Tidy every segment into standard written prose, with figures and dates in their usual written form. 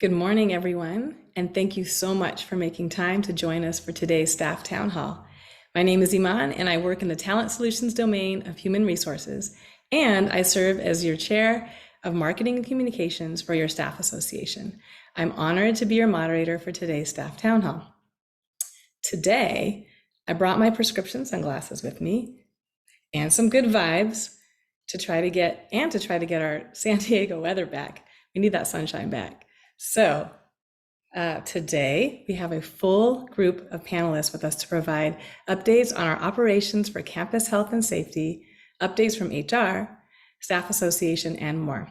Good morning, everyone, and thank you so much for making time to join us for today's Staff Town Hall. My name is Iman, and I work in the Talent Solutions domain of human resources, and I serve as your chair of marketing and communications for your staff association. I'm honored to be your moderator for today's Staff Town Hall. Today, I brought my prescription sunglasses with me and some good vibes to try to get our San Diego weather back. We need that sunshine back. So today, we have a full group of panelists with us to provide updates on our operations for campus health and safety, updates from HR, staff association, and more.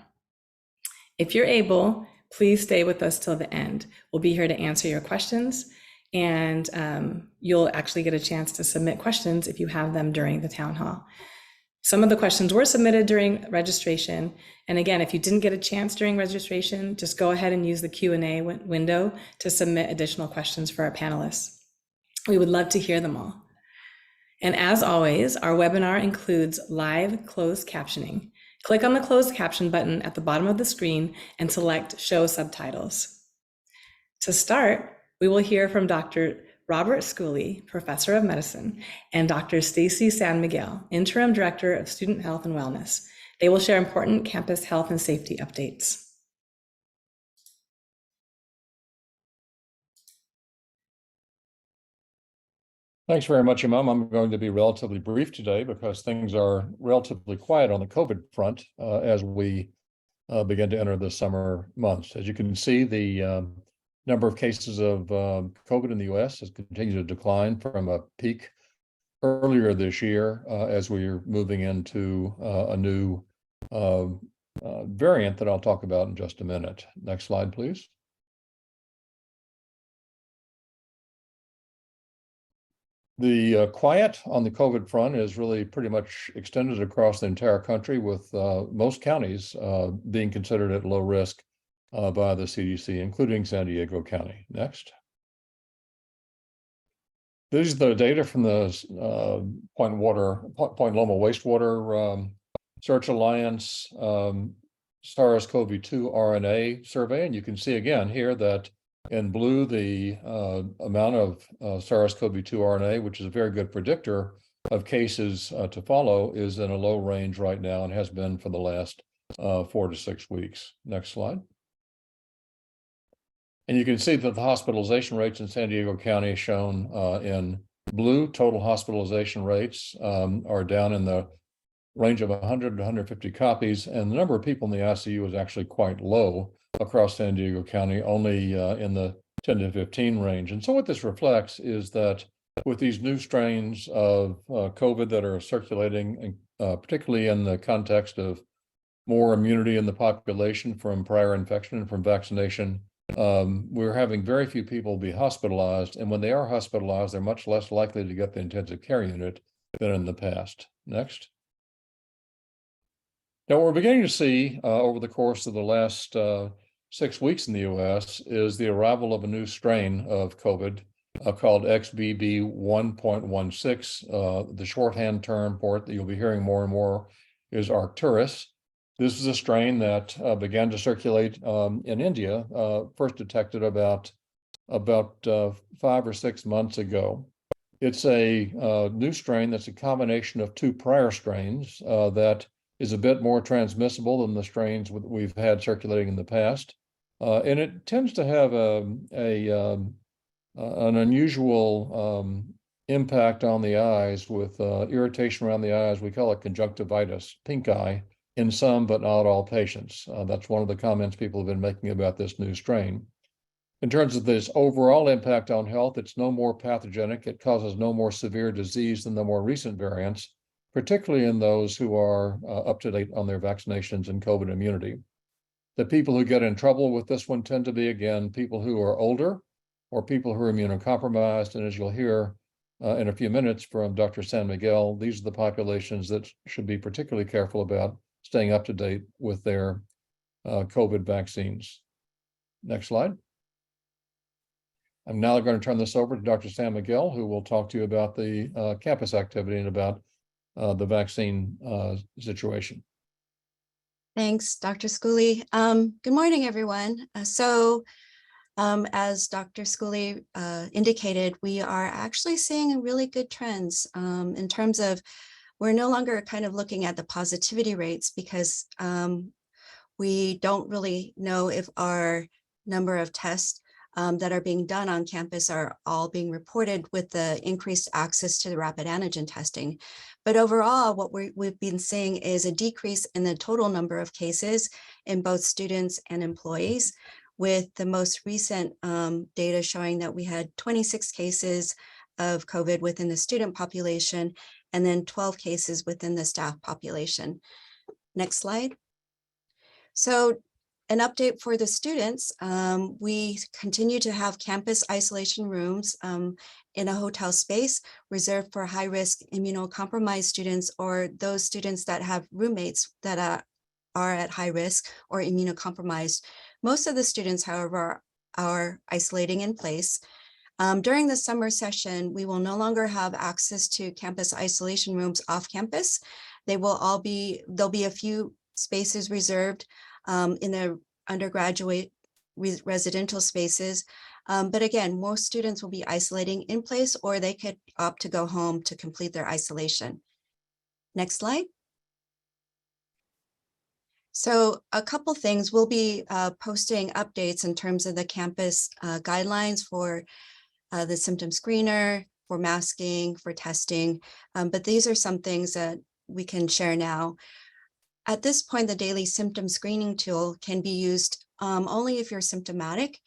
If you're able, please stay with us till the end. We'll be here to answer your questions, and you'll actually get a chance to submit questions if you have them during the town hall. Some of the questions were submitted during registration. And again, if you didn't get a chance during registration, just go ahead and use the Q&A window to submit additional questions for our panelists. We would love to hear them all. And as always, our webinar includes live closed captioning. Click on the closed caption button at the bottom of the screen and select Show Subtitles. To start, we will hear from Dr. Robert Schooley, Professor of Medicine, and Dr. Stacy San Miguel, Interim Director of Student Health and Wellness. They will share important campus health and safety updates. Thanks very much, Imam. I'm going to be relatively brief today because things are relatively quiet on the COVID front as we begin to enter the summer months. As you can see, the number of cases of COVID in the U.S. has continued to decline from a peak earlier this year as we are moving into a new variant that I'll talk about in just a minute. Next slide, please. The quiet on the COVID front is really pretty much extended across the entire country, with most counties being considered at low risk by the CDC, including San Diego County. Next. These are the data from the Point Loma Wastewater Search Alliance SARS-CoV-2 RNA survey, and you can see again here that in blue, the amount of SARS-CoV-2 RNA, which is a very good predictor of cases to follow, is in a low range right now and has been for the last 4 to 6 weeks. Next slide. And you can see that the hospitalization rates in San Diego County shown in blue. Total hospitalization rates are down in the range of 100 to 150 copies, and the number of people in the ICU is actually quite low across San Diego County, only in the 10 to 15 range. And so what this reflects is that with these new strains of COVID that are circulating, particularly in the context of more immunity in the population from prior infection and from vaccination, we're having very few people be hospitalized. And when they are hospitalized, they're much less likely to get the intensive care unit than in the past. Next. Now, what we're beginning to see over the course of the last 6 weeks in the U.S. is the arrival of a new strain of COVID called XBB 1.16. The shorthand term for it that you'll be hearing more and more is Arcturus. This is a strain that began to circulate in India, first detected about 5 or 6 months ago. It's a new strain that's a combination of 2 prior strains that is a bit more transmissible than the strains we've had circulating in the past. And it tends to have an unusual impact on the eyes with irritation around the eyes. We call it conjunctivitis, pink eye, in some but not all patients. That's one of the comments people have been making about this new strain. In terms of this overall impact on health, it's no more pathogenic. It causes no more severe disease than the more recent variants, particularly in those who are up to date on their vaccinations and COVID immunity. The people who get in trouble with this one tend to be, again, people who are older or people who are immunocompromised. And as you'll hear in a few minutes from Dr. San Miguel, these are the populations that should be particularly careful about staying up to date with their COVID vaccines. Next slide. I'm now going to turn this over to Dr. San Miguel, who will talk to you about the campus activity and about the vaccine situation. Thanks, Dr. Schooley. Good morning, everyone. As Dr. Schooley indicated, we are actually seeing really good trends in terms of we're no longer kind of looking at the positivity rates because we don't really know if our number of tests that are being done on campus are all being reported with the increased access to the rapid antigen testing. But overall, what we've been seeing is a decrease in the total number of cases in both students and employees, with the most recent data showing that we had 26 cases of COVID within the student population, and then 12 cases within the staff population. Next slide. So an update for the students, we continue to have campus isolation rooms in a hotel space reserved for high-risk immunocompromised students or those students that have roommates that are at high risk or immunocompromised. Most of the students, however, are isolating in place. During the summer session, we will no longer have access to campus isolation rooms off campus. There'll be a few spaces reserved in the undergraduate residential spaces. But again, most students will be isolating in place, or they could opt to go home to complete their isolation. Next slide. So a couple things, we'll be posting updates in terms of the campus guidelines for the symptom screener, for masking, for testing. But these are some things that we can share now. At this point, the daily symptom screening tool can be used only if you're symptomatic.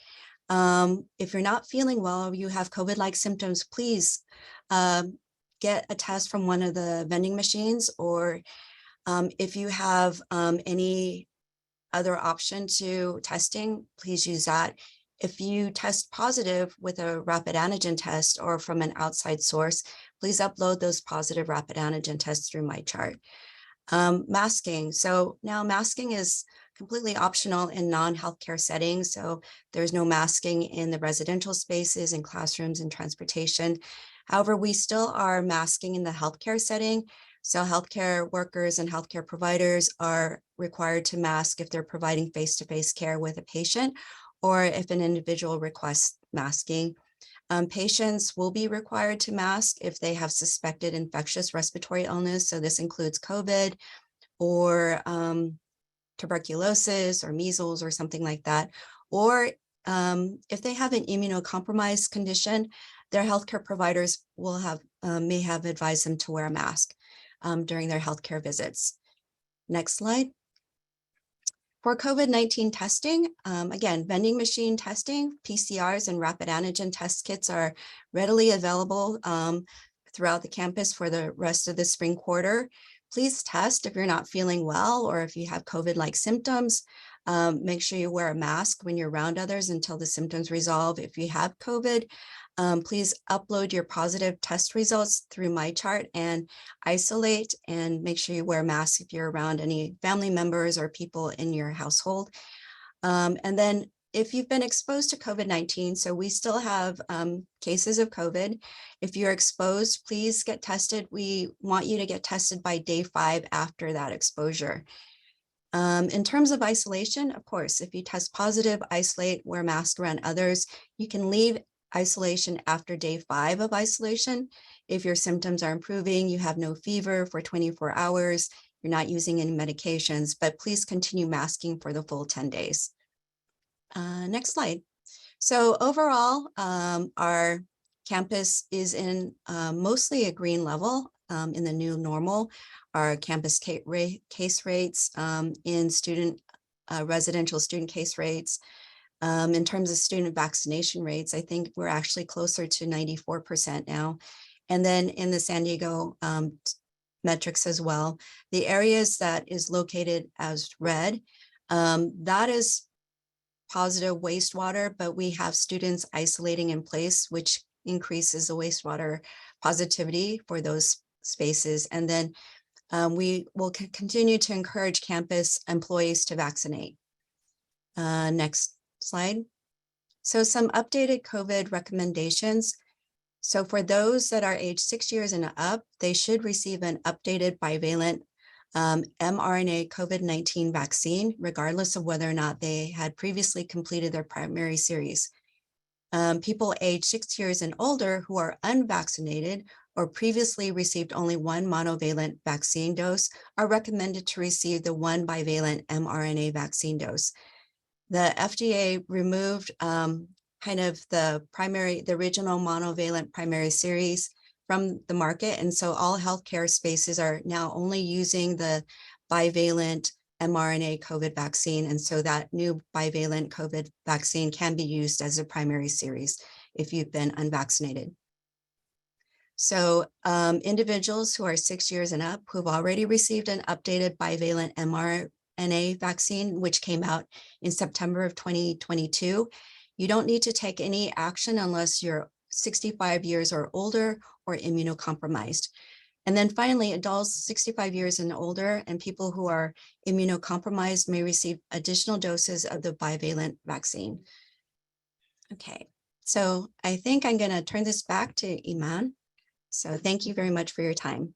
If you're not feeling well or you have COVID-like symptoms, please get a test from one of the vending machines, or if you have any other option to testing, please use that. If you test positive with a rapid antigen test or from an outside source, please upload those positive rapid antigen tests through MyChart. Masking. So now masking is completely optional in non-healthcare settings. So there's no masking in the residential spaces, in classrooms, and transportation. However, we still are masking in the healthcare setting. So healthcare workers and healthcare providers are required to mask if they're providing face-to-face care with a patient, or if an individual requests masking. Patients will be required to mask if they have suspected infectious respiratory illness. So this includes COVID or tuberculosis or measles or something like that. Or if they have an immunocompromised condition, their healthcare providers will may have advised them to wear a mask during their healthcare visits. Next slide. For COVID-19 testing, again, vending machine testing, PCRs, and rapid antigen test kits are readily available throughout the campus for the rest of the spring quarter. Please test if you're not feeling well or if you have COVID-like symptoms. Make sure you wear a mask when you're around others until the symptoms resolve. If you have COVID, please upload your positive test results through MyChart and isolate, and make sure you wear masks if you're around any family members or people in your household. And then if you've been exposed to COVID-19, so we still have cases of COVID. If you're exposed, please get tested. We want you to get tested by day 5 after that exposure. In terms of isolation, of course, if you test positive, isolate, wear a mask around others. You can leave isolation after day 5 of isolation. If your symptoms are improving, you have no fever for 24 hours, you're not using any medications, but please continue masking for the full 10 days. Next slide. So overall, our campus is in mostly a green level in the new normal. Our campus case rates in residential student case rates. In terms of student vaccination rates, I think we're actually closer to 94% now. And then in the San Diego metrics as well, the areas that is located as red, that is positive wastewater, but we have students isolating in place, which increases the wastewater positivity for those spaces. And then we will continue to encourage campus employees to vaccinate. Next slide. So some updated COVID recommendations. So for those that are age 6 years and up, they should receive an updated bivalent mRNA COVID-19 vaccine, regardless of whether or not they had previously completed their primary series. People aged 6 years and older who are unvaccinated or previously received only one monovalent vaccine dose are recommended to receive the one bivalent mRNA vaccine dose. The FDA removed kind of the original monovalent primary series from the market. And so all healthcare spaces are now only using the bivalent mRNA COVID vaccine. And so that new bivalent COVID vaccine can be used as a primary series if you've been unvaccinated. So individuals who are 6 years and up who've already received an updated bivalent mRNA vaccine, which came out in September of 2022, you don't need to take any action unless you're 65 years or older or immunocompromised. And then finally, adults 65 years and older and people who are immunocompromised may receive additional doses of the bivalent vaccine. Okay, so I think I'm going to turn this back to Iman. So thank you very much for your time.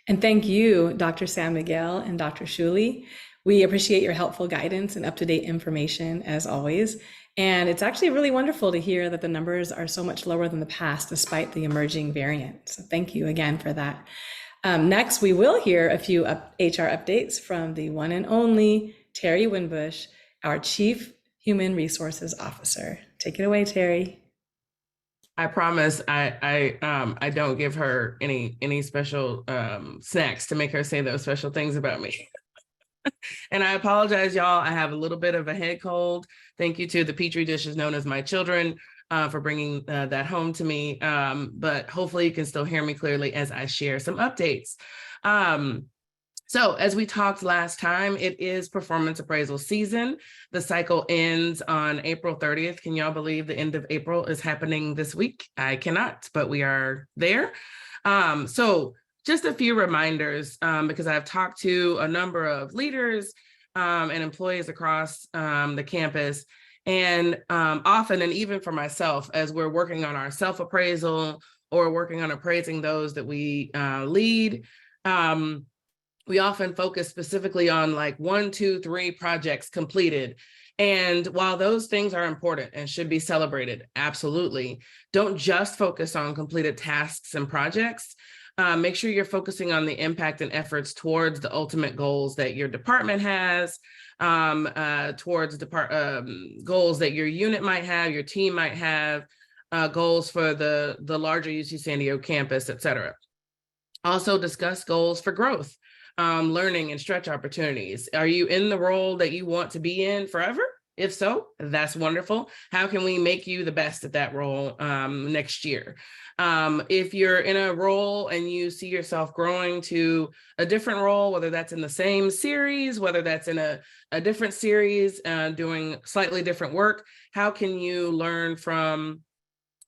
And thank you, Dr. San Miguel and Dr. Shuli. We appreciate your helpful guidance and up-to-date information as always. And it's actually really wonderful to hear that the numbers are so much lower than the past despite the emerging variant. So thank you again for that. Next, we will hear a few HR updates from the one and only Terry Winbush, our Chief Human Resources Officer. Take it away, Terry. I promise I don't give her any special snacks to make her say those special things about me. And I apologize, y'all. I have a little bit of a head cold. Thank you to the Petri dishes known as my children for bringing that home to me. But hopefully you can still hear me clearly as I share some updates. So as we talked last time, it is performance appraisal season. The cycle ends on April 30th. Can y'all believe the end of April is happening this week? I cannot, but we are there. So just a few reminders, because I've talked to a number of leaders and employees across the campus, and often, and even for myself, as we're working on our self-appraisal or working on appraising those that we lead, we often focus specifically on like 1, 2, 3 projects completed. And while those things are important and should be celebrated, absolutely, don't just focus on completed tasks and projects. Make sure you're focusing on the impact and efforts towards the ultimate goals that your department has, towards goals that your unit might have, your team might have, goals for the larger UC San Diego campus, et cetera. Also discuss goals for growth, learning and stretch opportunities. Are you in the role that you want to be in forever? If so, that's wonderful. How can we make you the best at that role next year? If you're in a role and you see yourself growing to a different role, whether that's in the same series, whether that's in a different series, doing slightly different work, how can you learn from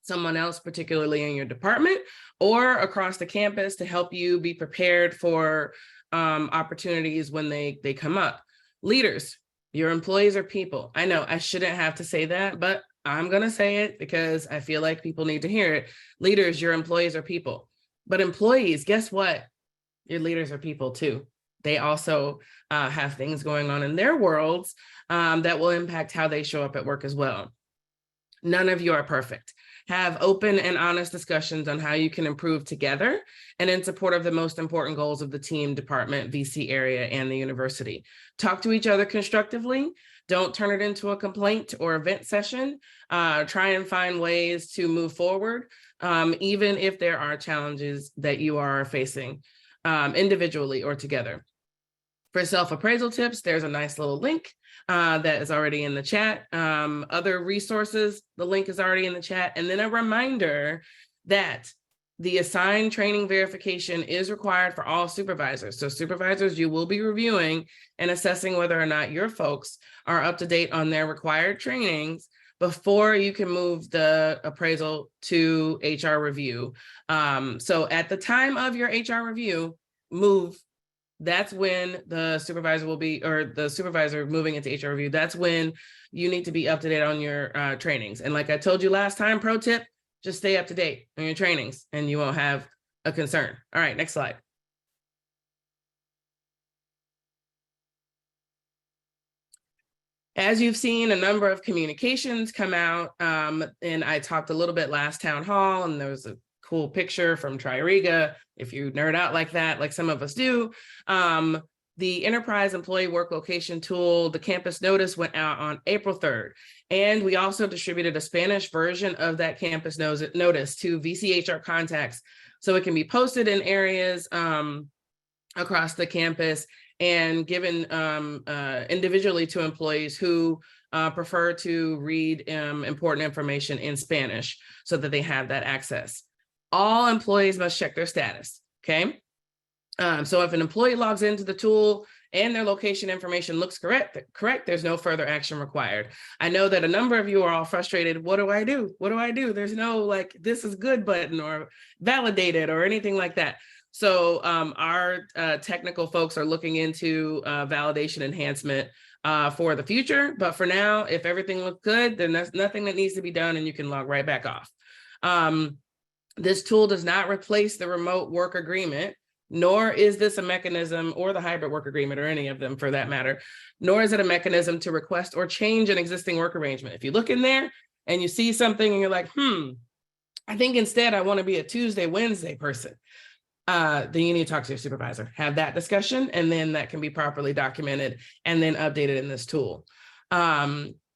someone else, particularly in your department or across the campus, to help you be prepared for opportunities when they come up? Leaders, your employees are people. I know I shouldn't have to say that, but I'm going to say it because I feel like people need to hear it. Leaders, your employees are people. But employees, guess what? Your leaders are people too. They also have things going on in their worlds that will impact how they show up at work as well. None of you are perfect. Have open and honest discussions on how you can improve together and in support of the most important goals of the team, department, VC area, and the university. Talk to each other constructively. Don't turn it into a complaint or event session. Try and find ways to move forward, even if there are challenges that you are facing individually or together. For self-appraisal tips, there's a nice little link that is already in the chat. Other resources, the link is already in the chat. And then a reminder that the assigned training verification is required for all supervisors. So supervisors, you will be reviewing and assessing whether or not your folks are up to date on their required trainings before you can move the appraisal to HR review. So at the time of your HR review, that's when the supervisor will be, or the supervisor moving into HR review, that's when you need to be up to date on your trainings. And like I told you last time, pro tip, just stay up to date on your trainings and you won't have a concern. All right, next slide. As you've seen, a number of communications come out, and I talked a little bit last town hall, and there was a cool picture from Tririga. If you nerd out like that, like some of us do, the Enterprise Employee Work Location Tool, the campus notice went out on April 3rd. And we also distributed a Spanish version of that campus notice to VCHR contacts, so it can be posted in areas across the campus and given individually to employees who prefer to read important information in Spanish so that they have that access. All employees must check their status, okay? So if an employee logs into the tool and their location information looks correct, there's no further action required. I know that a number of you are all frustrated. What do I do? What do I do? There's no like, this is good button or validated or anything like that. So our technical folks are looking into validation enhancement for the future. But for now, if everything looks good, then there's nothing that needs to be done and you can log right back off. This tool does not replace the remote work agreement, nor is this a mechanism, or the hybrid work agreement, or any of them for that matter, nor is it a mechanism to request or change an existing work arrangement. If you look in there and you see something and you're like, I think instead I want to be a Tuesday, Wednesday person, then you need to talk to your supervisor, have that discussion, and then that can be properly documented and then updated in this tool.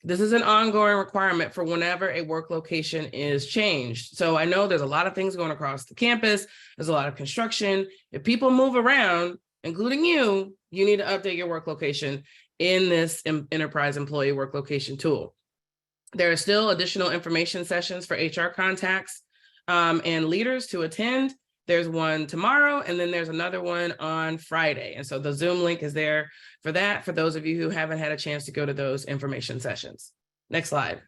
This is an ongoing requirement for whenever a work location is changed. So I know there's a lot of things going across the campus. There's a lot of construction. If people move around, including you need to update your work location in this Enterprise Employee Work Location tool. There are still additional information sessions for HR contacts and leaders to attend. There's one tomorrow, and then there's another one on Friday. And so the Zoom link is there for that, for those of you who haven't had a chance to go to those information sessions. Next slide.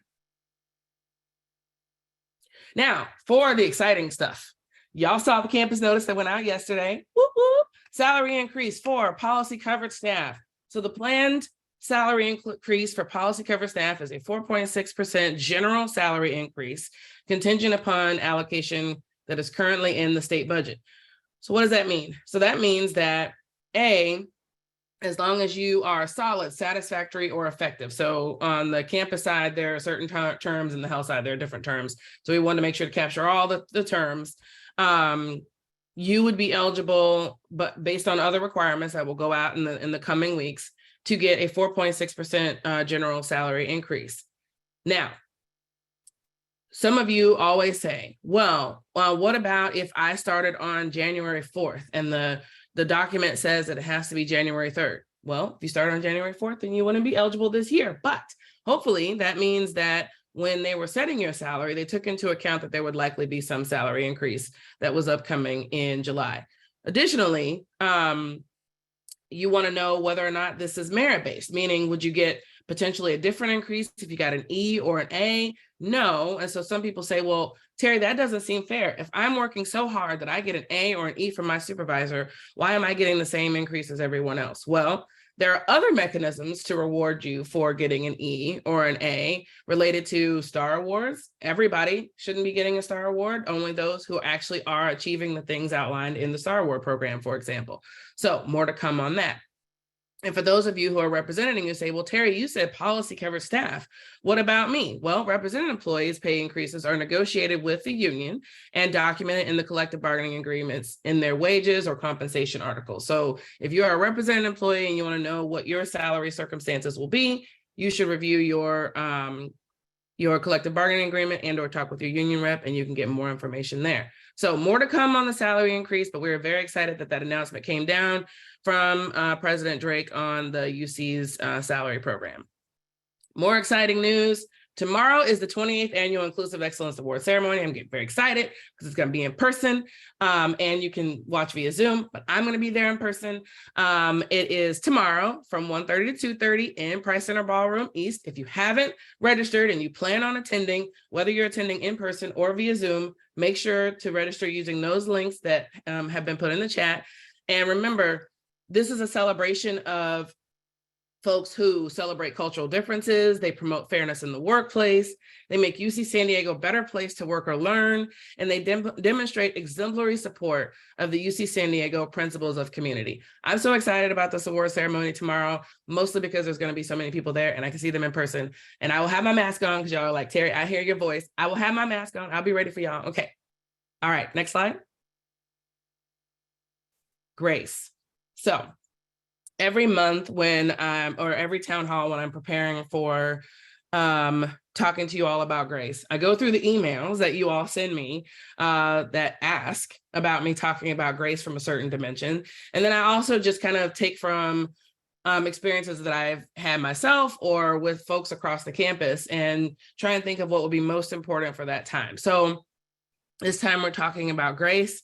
Now, for the exciting stuff. Y'all saw the campus notice that went out yesterday. Whoop, whoop. Salary increase for policy covered staff. So the planned salary increase for policy covered staff is a 4.6% general salary increase contingent upon allocation that is currently in the state budget. So what does that mean? So that means that as long as you are solid, satisfactory, or effective. So on the campus side, there are certain terms, and the health side, there are different terms. So we want to make sure to capture all the terms. You would be eligible, but based on other requirements that will go out in the coming weeks, to get a 4.6% general salary increase. Now, some of you always say, well, what about if I started on January 4th and the document says that it has to be January 3rd? Well, if you start on January 4th, then you wouldn't be eligible this year. But hopefully that means that when they were setting your salary, they took into account that there would likely be some salary increase that was upcoming in July. Additionally, you want to know whether or not this is merit-based, meaning would you get potentially a different increase if you got an E or an A? No. And so some people say, well, Terry, that doesn't seem fair. If I'm working so hard that I get an A or an E from my supervisor, why am I getting the same increase as everyone else? Well, there are other mechanisms to reward you for getting an E or an A related to STAR awards. Everybody shouldn't be getting a STAR award, only those who actually are achieving the things outlined in the STAR award program, for example. So more to come on that. And for those of you who are representing, you say, well, Terry, you said policy covered staff. What about me? Well, represented employees' pay increases are negotiated with the union and documented in the collective bargaining agreements in their wages or compensation articles. So if you are a represented employee and you want to know what your salary circumstances will be, you should review your collective bargaining agreement and or talk with your union rep, and you can get more information there. So more to come on the salary increase, but we were very excited that announcement came down from President Drake on the UC's salary program. More exciting news. Tomorrow is the 28th Annual Inclusive Excellence Award Ceremony. I'm getting very excited because it's going to be in person, and you can watch via Zoom, but I'm going to be there in person. It is tomorrow from 1:30 to 2:30 in Price Center Ballroom East. If you haven't registered and you plan on attending, whether you're attending in person or via Zoom, make sure to register using those links that have been put in the chat. And remember, this is a celebration of folks who celebrate cultural differences. They promote fairness in the workplace. They make UC San Diego a better place to work or learn. And they demonstrate exemplary support of the UC San Diego principles of community. I'm so excited about this award ceremony tomorrow, mostly because there's going to be so many people there and I can see them in person. And I will have my mask on because y'all are like, Terry, I hear your voice. I will have my mask on. I'll be ready for y'all. Okay. All right. Next slide. Grace. So every month when or every town hall when I'm preparing for talking to you all about grace, I go through the emails that you all send me that ask about me talking about grace from a certain dimension. And then I also just kind of take from experiences that I've had myself or with folks across the campus and try and think of what would be most important for that time. So this time we're talking about grace.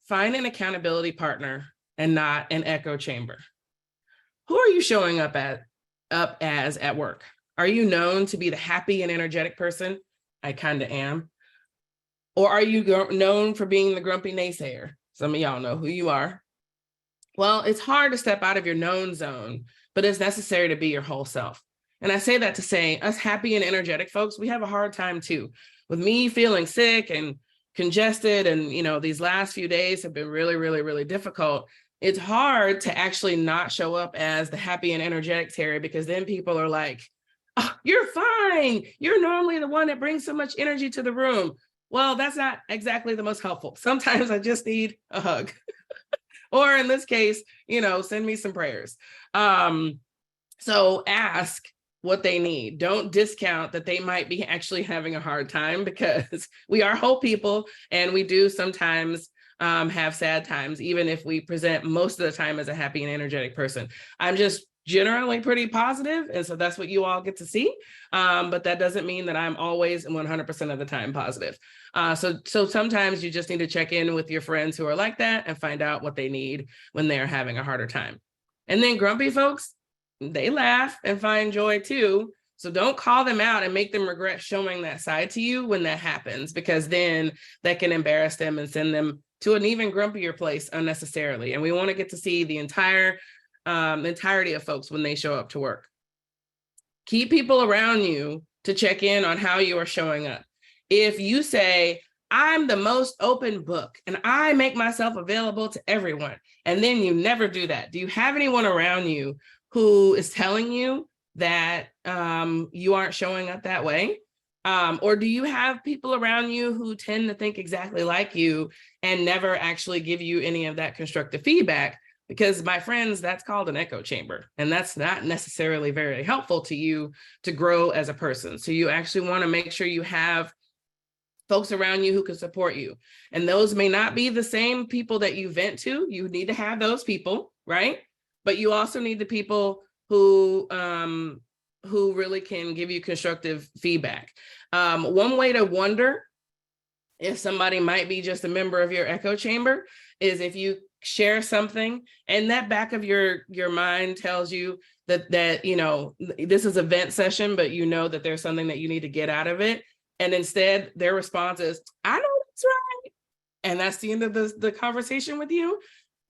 Find an accountability partner and not an echo chamber. Who are you showing up as at work? Are you known to be the happy and energetic person? I kind of am. Or are you known for being the grumpy naysayer? Some of y'all know who you are. Well, it's hard to step out of your known zone, but it's necessary to be your whole self. And I say that to say us happy and energetic folks, we have a hard time too. With me feeling sick and congested and, these last few days have been really, really, really difficult. It's hard to actually not show up as the happy and energetic Terry, because then people are like, oh, you're fine. You're normally the one that brings so much energy to the room. Well, that's not exactly the most helpful. Sometimes I just need a hug. Or in this case, send me some prayers. So ask what they need. Don't discount that they might be actually having a hard time, because we are whole people and we do sometimes have sad times, even if we present most of the time as a happy and energetic person. I'm just generally pretty positive, and so that's what you all get to see. But that doesn't mean that I'm always 100% of the time positive. So sometimes you just need to check in with your friends who are like that and find out what they need when they're having a harder time. And then grumpy folks, they laugh and find joy too. So don't call them out and make them regret showing that side to you when that happens, because then that can embarrass them and send them to an even grumpier place unnecessarily. And we want to get to see the entirety of folks when they show up to work. Keep people around you to check in on how you are showing up. If you say, I'm the most open book and I make myself available to everyone, and then you never do that, do you have anyone around you who is telling you that you aren't showing up that way? Or do you have people around you who tend to think exactly like you and never actually give you any of that constructive feedback? Because my friends, that's called an echo chamber, and that's not necessarily very helpful to you to grow as a person. So you actually want to make sure you have folks around you who can support you. And those may not be the same people that you vent to. You need to have those people, right? But you also need the people who really can give you constructive feedback. One way to wonder if somebody might be just a member of your echo chamber is if you share something and that back of your mind tells you that this is a vent session, but that there's something that you need to get out of it. And instead their response is, I know that's right. And that's the end of the conversation with you.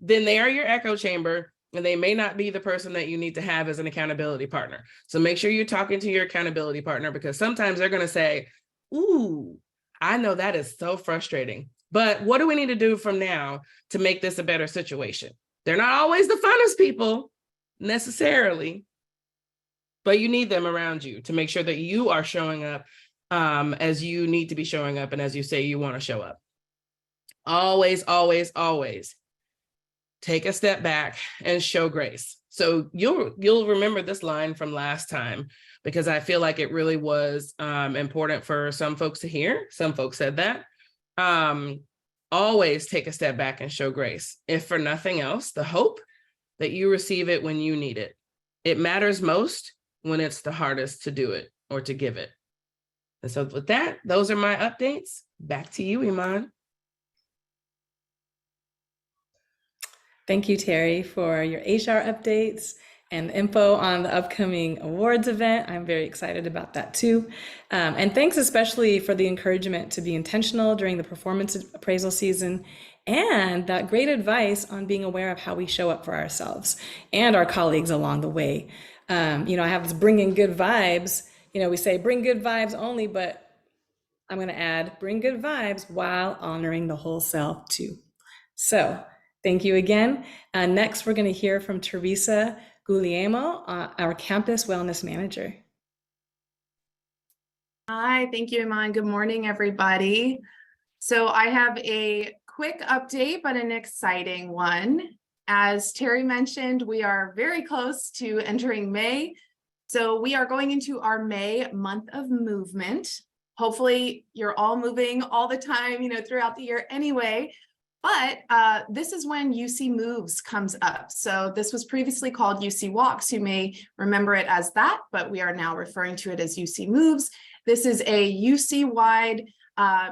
Then they are your echo chamber, and they may not be the person that you need to have as an accountability partner. So make sure you're talking to your accountability partner, because sometimes they're going to say, ooh, I know that is so frustrating, but what do we need to do from now to make this a better situation? They're not always the funnest people necessarily, but you need them around you to make sure that you are showing up as you need to be showing up and as you say you want to show up. Always, always, always take a step back and show grace. So you'll remember this line from last time, because I feel like it really was important for some folks to hear. Some folks said that. Always take a step back and show grace. If for nothing else, the hope that you receive it when you need it. It matters most when it's the hardest to do it or to give it. And so with that, those are my updates. Back to you, Iman. Thank you, Terry, for your HR updates and info on the upcoming awards event. I'm very excited about that too. And thanks especially for the encouragement to be intentional during the performance appraisal season, and that great advice on being aware of how we show up for ourselves and our colleagues along the way. I have this bringing good vibes. We say bring good vibes only, but I'm going to add bring good vibes while honoring the whole self too. So thank you again. Next, we're going to hear from Teresa Guglielmo, our campus wellness manager. Hi, thank you, Iman. Good morning, everybody. So I have a quick update, but an exciting one. As Terry mentioned, we are very close to entering May. So we are going into our May month of movement. Hopefully you're all moving all the time, throughout the year anyway. But this is when UC Moves comes up. So this was previously called UC Walks. You may remember it as that, but we are now referring to it as UC Moves. This is a UC-wide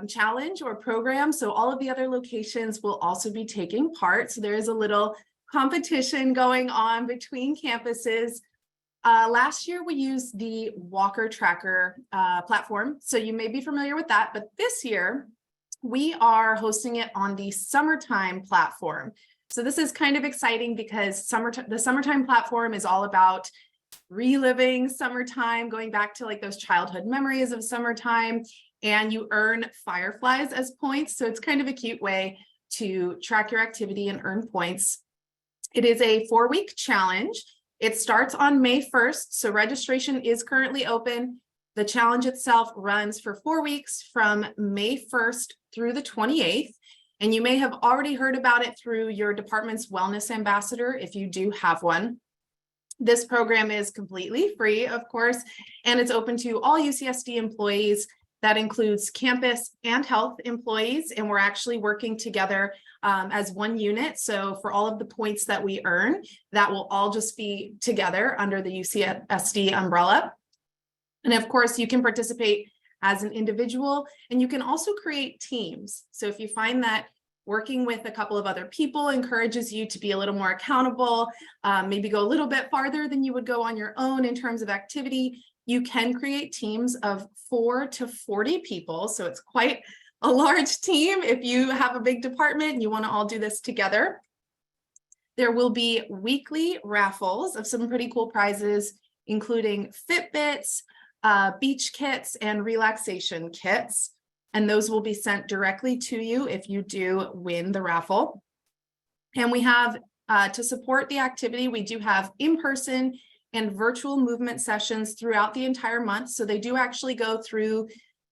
challenge or program. So all of the other locations will also be taking part. So there is a little competition going on between campuses. Last year, we used the Walker Tracker platform. So you may be familiar with that, but this year, we are hosting it on the Summertime platform. So this is kind of exciting because the Summertime platform is all about reliving summertime, going back to like those childhood memories of summertime, and you earn fireflies as points. So it's kind of a cute way to track your activity and earn points. It is a 4-week challenge. It starts on May 1st. So registration is currently open. The challenge itself runs for 4 weeks from May 1st through the 28th. And you may have already heard about it through your department's wellness ambassador if you do have one. This program is completely free, of course, and it's open to all UCSD employees. That includes campus and health employees, and we're actually working together as one unit. So for all of the points that we earn, that will all just be together under the UCSD umbrella. And of course, you can participate as an individual, and you can also create teams. So if you find that working with a couple of other people encourages you to be a little more accountable, maybe go a little bit farther than you would go on your own in terms of activity, you can create teams of 4 to 40 people. So it's quite a large team if you have a big department and you want to all do this together. There will be weekly raffles of some pretty cool prizes, including Fitbits, beach kits, and relaxation kits. And those will be sent directly to you if you do win the raffle. And we have, to support the activity, we do have in-person and virtual movement sessions throughout the entire month. So they do actually go through,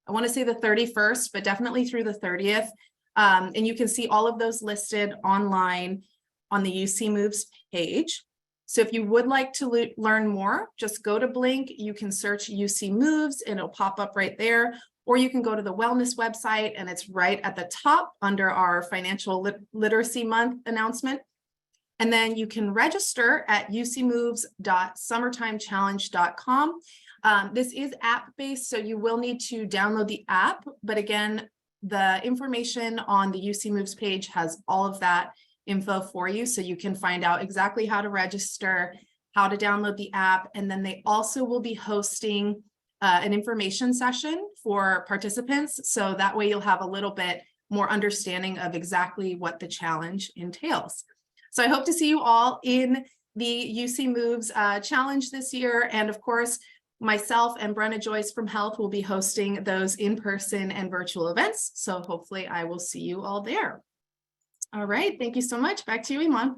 I want to say the 31st, but definitely through the 30th. And you can see all of those listed online on the UC Moves page. So if you would like to learn more, just go to Blink. You can search UC Moves and it'll pop up right there. Or you can go to the wellness website and it's right at the top under our financial literacy month announcement. And then you can register at ucmoves.summertimechallenge.com. This is app-based, so you will need to download the app. But again, the information on the UC Moves page has all of that info for you. So you can find out exactly how to register, how to download the app. And then they also will be hosting an information session for participants. So that way you'll have a little bit more understanding of exactly what the challenge entails. So I hope to see you all in the UC Moves challenge this year. And of course, myself and Brenna Joyce from Health will be hosting those in-person and virtual events. So hopefully I will see you all there. All right. Thank you so much. Back to you, Iman.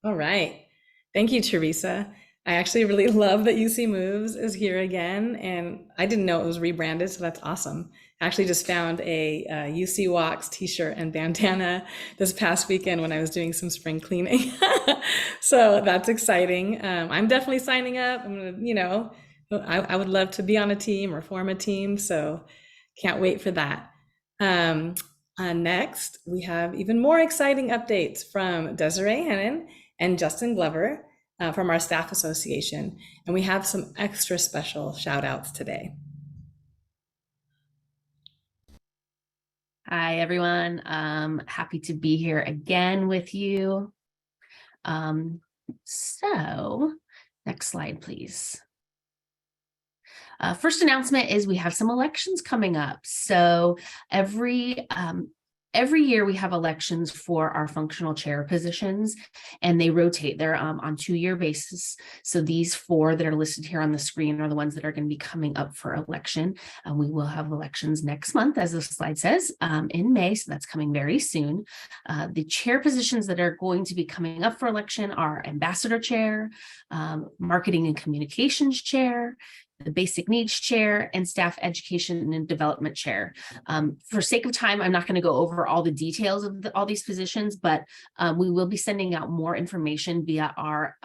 All right. Thank you, Teresa. I actually really love that UC Moves is here again, and I didn't know it was rebranded, so that's awesome. I actually just found a UC Walks t-shirt and bandana this past weekend when I was doing some spring cleaning. So that's exciting. I'm definitely signing up. I'm gonna, I would love to be on a team or form a team, so can't wait for that. Next, we have even more exciting updates from Desiree Hennon and Justin Glover from our staff association. And we have some extra special shout outs today. Hi, everyone. Happy to be here again with you. So next slide, please. First announcement is we have some elections coming up. So every every year we have elections for our functional chair positions, and they rotate. They're on 2-year basis. So these 4 that are listed here on the screen are the ones that are going to be coming up for election. We will have elections next month, as the slide says, in May. So that's coming very soon. The chair positions that are going to be coming up for election are ambassador chair, marketing and communications chair, the basic needs chair, and staff education and development chair. For sake of time, I'm not going to go over all the details of all these positions, but we will be sending out more information via our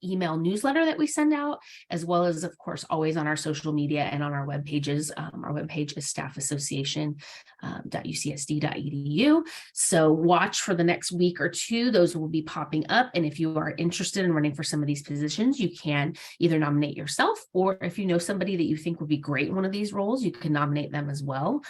email newsletter that we send out, as well as, of course, always on our social media and on our web pages. Our webpage is staffassociation.ucsd.edu. So watch for the next week or 2. Those will be popping up. And if you are interested in running for some of these positions, you can either nominate yourself, or if you know somebody that you think would be great in one of these roles, you can nominate them as well.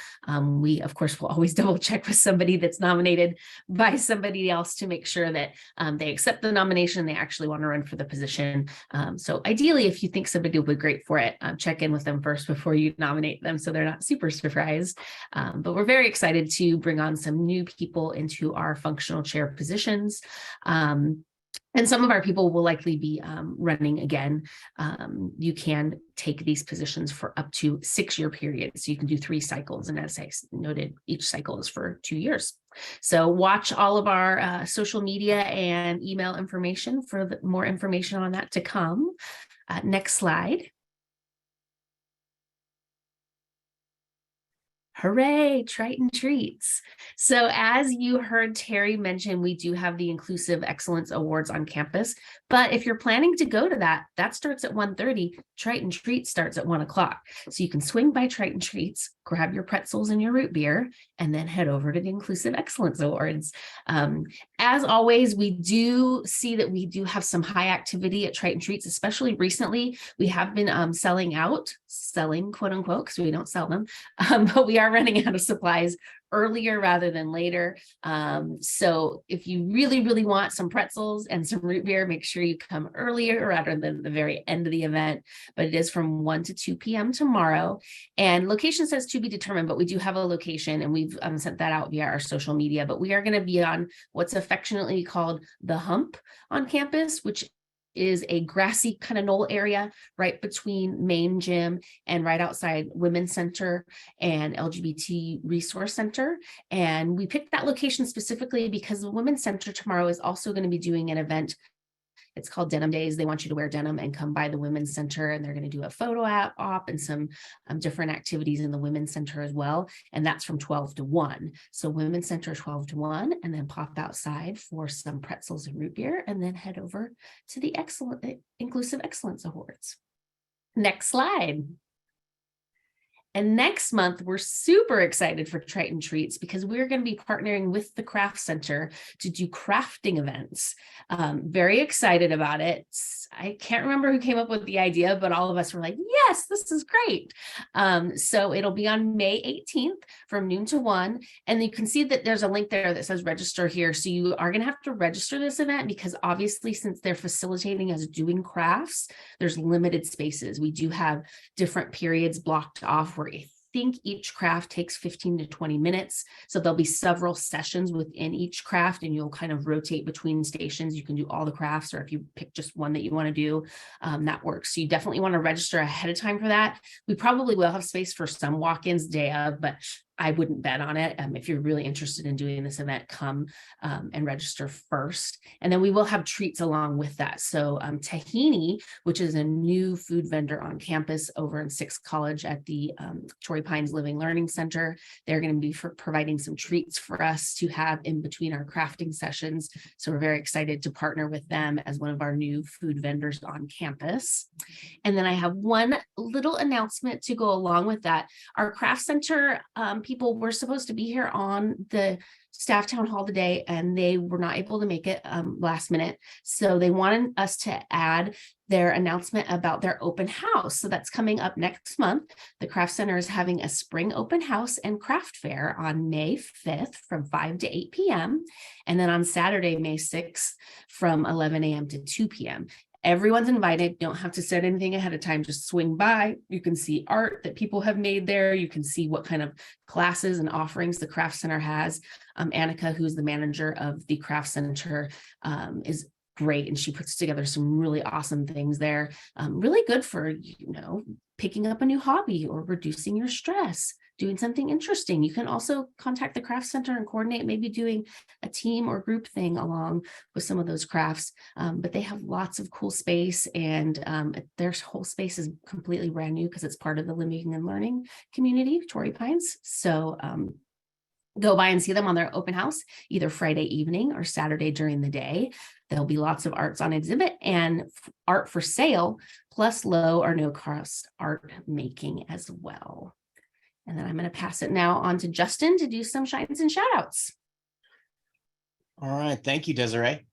We, of course, will always double check with somebody that's nominated by somebody else to make sure that they accept the nomination, they actually want to run for the position. So ideally, if you think somebody will be great for it, check in with them first before you nominate them so they're not super surprised. But we're very excited to bring on some new people into our functional chair positions. And some of our people will likely be running again. You can take these positions for up to 6-year periods. So you can do 3 cycles. And as I noted, each cycle is for 2 years. So watch all of our social media and email information for more information on that to come. Next slide. Hooray, Triton Treats. So as you heard Terry mention, we do have the Inclusive Excellence Awards on campus. But if you're planning to go to that starts at 1:30. Triton Treats starts at 1 o'clock. So you can swing by Triton Treats, grab your pretzels and your root beer, and then head over to the Inclusive Excellence Awards. As always, we do see that we do have some high activity at Triton Treats, especially recently. We have been selling, quote unquote, because we don't sell them, but we are running out of supplies earlier rather than later. So if you really, really want some pretzels and some root beer, make sure you come earlier rather than the very end of the event. But it is from 1 to 2 p.m. tomorrow. And location says to be determined, but we do have a location, and we've sent that out via our social media. But we are going to be on what's affectionately called the Hump on campus, which is a grassy kind of knoll area right between main gym and right outside Women's Center and LGBT Resource Center. And we picked that location specifically because the Women's Center tomorrow is also going to be doing an event. It's called Denim Days. They want you to wear denim and come by the Women's Center, and they're going to do a photo op and some different activities in the Women's Center as well. And that's from 12 to 1. So Women's Center 12 to 1, and then pop outside for some pretzels and root beer, and then head over to the Inclusive Excellence Awards. Next slide. And next month, we're super excited for Triton Treats because we're going to be partnering with the Craft Center to do crafting events. Very excited about it. I can't remember who came up with the idea, but all of us were like, yes, this is great. So it'll be on May 18th from noon to 1. And you can see that there's a link there that says register here. So you are going to have to register this event because obviously, since they're facilitating us doing crafts, there's limited spaces. We do have different periods blocked off where I think each craft takes 15 to 20 minutes. So there'll be several sessions within each craft, and you'll kind of rotate between stations. You can do all the crafts, or if you pick just one that you want to do, that works. So you definitely want to register ahead of time for that. We probably will have space for some walk-ins day of, but I wouldn't bet on it. If you're really interested in doing this event, come and register first. And then we will have treats along with that. So Tahini, which is a new food vendor on campus over in Sixth College at the Torrey Pines Living Learning Center, they're going to be providing some treats for us to have in between our crafting sessions. So we're very excited to partner with them as one of our new food vendors on campus. And then I have one little announcement to go along with that. Our craft center people were supposed to be here on the staff town hall today, and they were not able to make it last minute. So they wanted us to add their announcement about their open house. So that's coming up next month. The Craft Center is having a spring open house and craft fair on May 5th from 5 to 8 p.m. And then on Saturday, May 6th from 11 a.m. to 2 p.m. Everyone's invited. Don't have to set anything ahead of time. Just swing by. You can see art that people have made there. You can see what kind of classes and offerings the Craft Center has. Annika, who's the manager of the Craft Center, is great, and she puts together some really awesome things there. Really good for, picking up a new hobby or reducing your stress, doing something interesting. You can also contact the Craft Center and coordinate maybe doing a team or group thing along with some of those crafts. But they have lots of cool space, and their whole space is completely brand new because it's part of the Living and Learning community, Torrey Pines. So go by and see them on their open house, either Friday evening or Saturday during the day. There'll be lots of arts on exhibit and art for sale, plus low or no cost art making as well. And then I'm going to pass it now on to Justin to do some shines and shout outs. All right. Thank you, Desiree.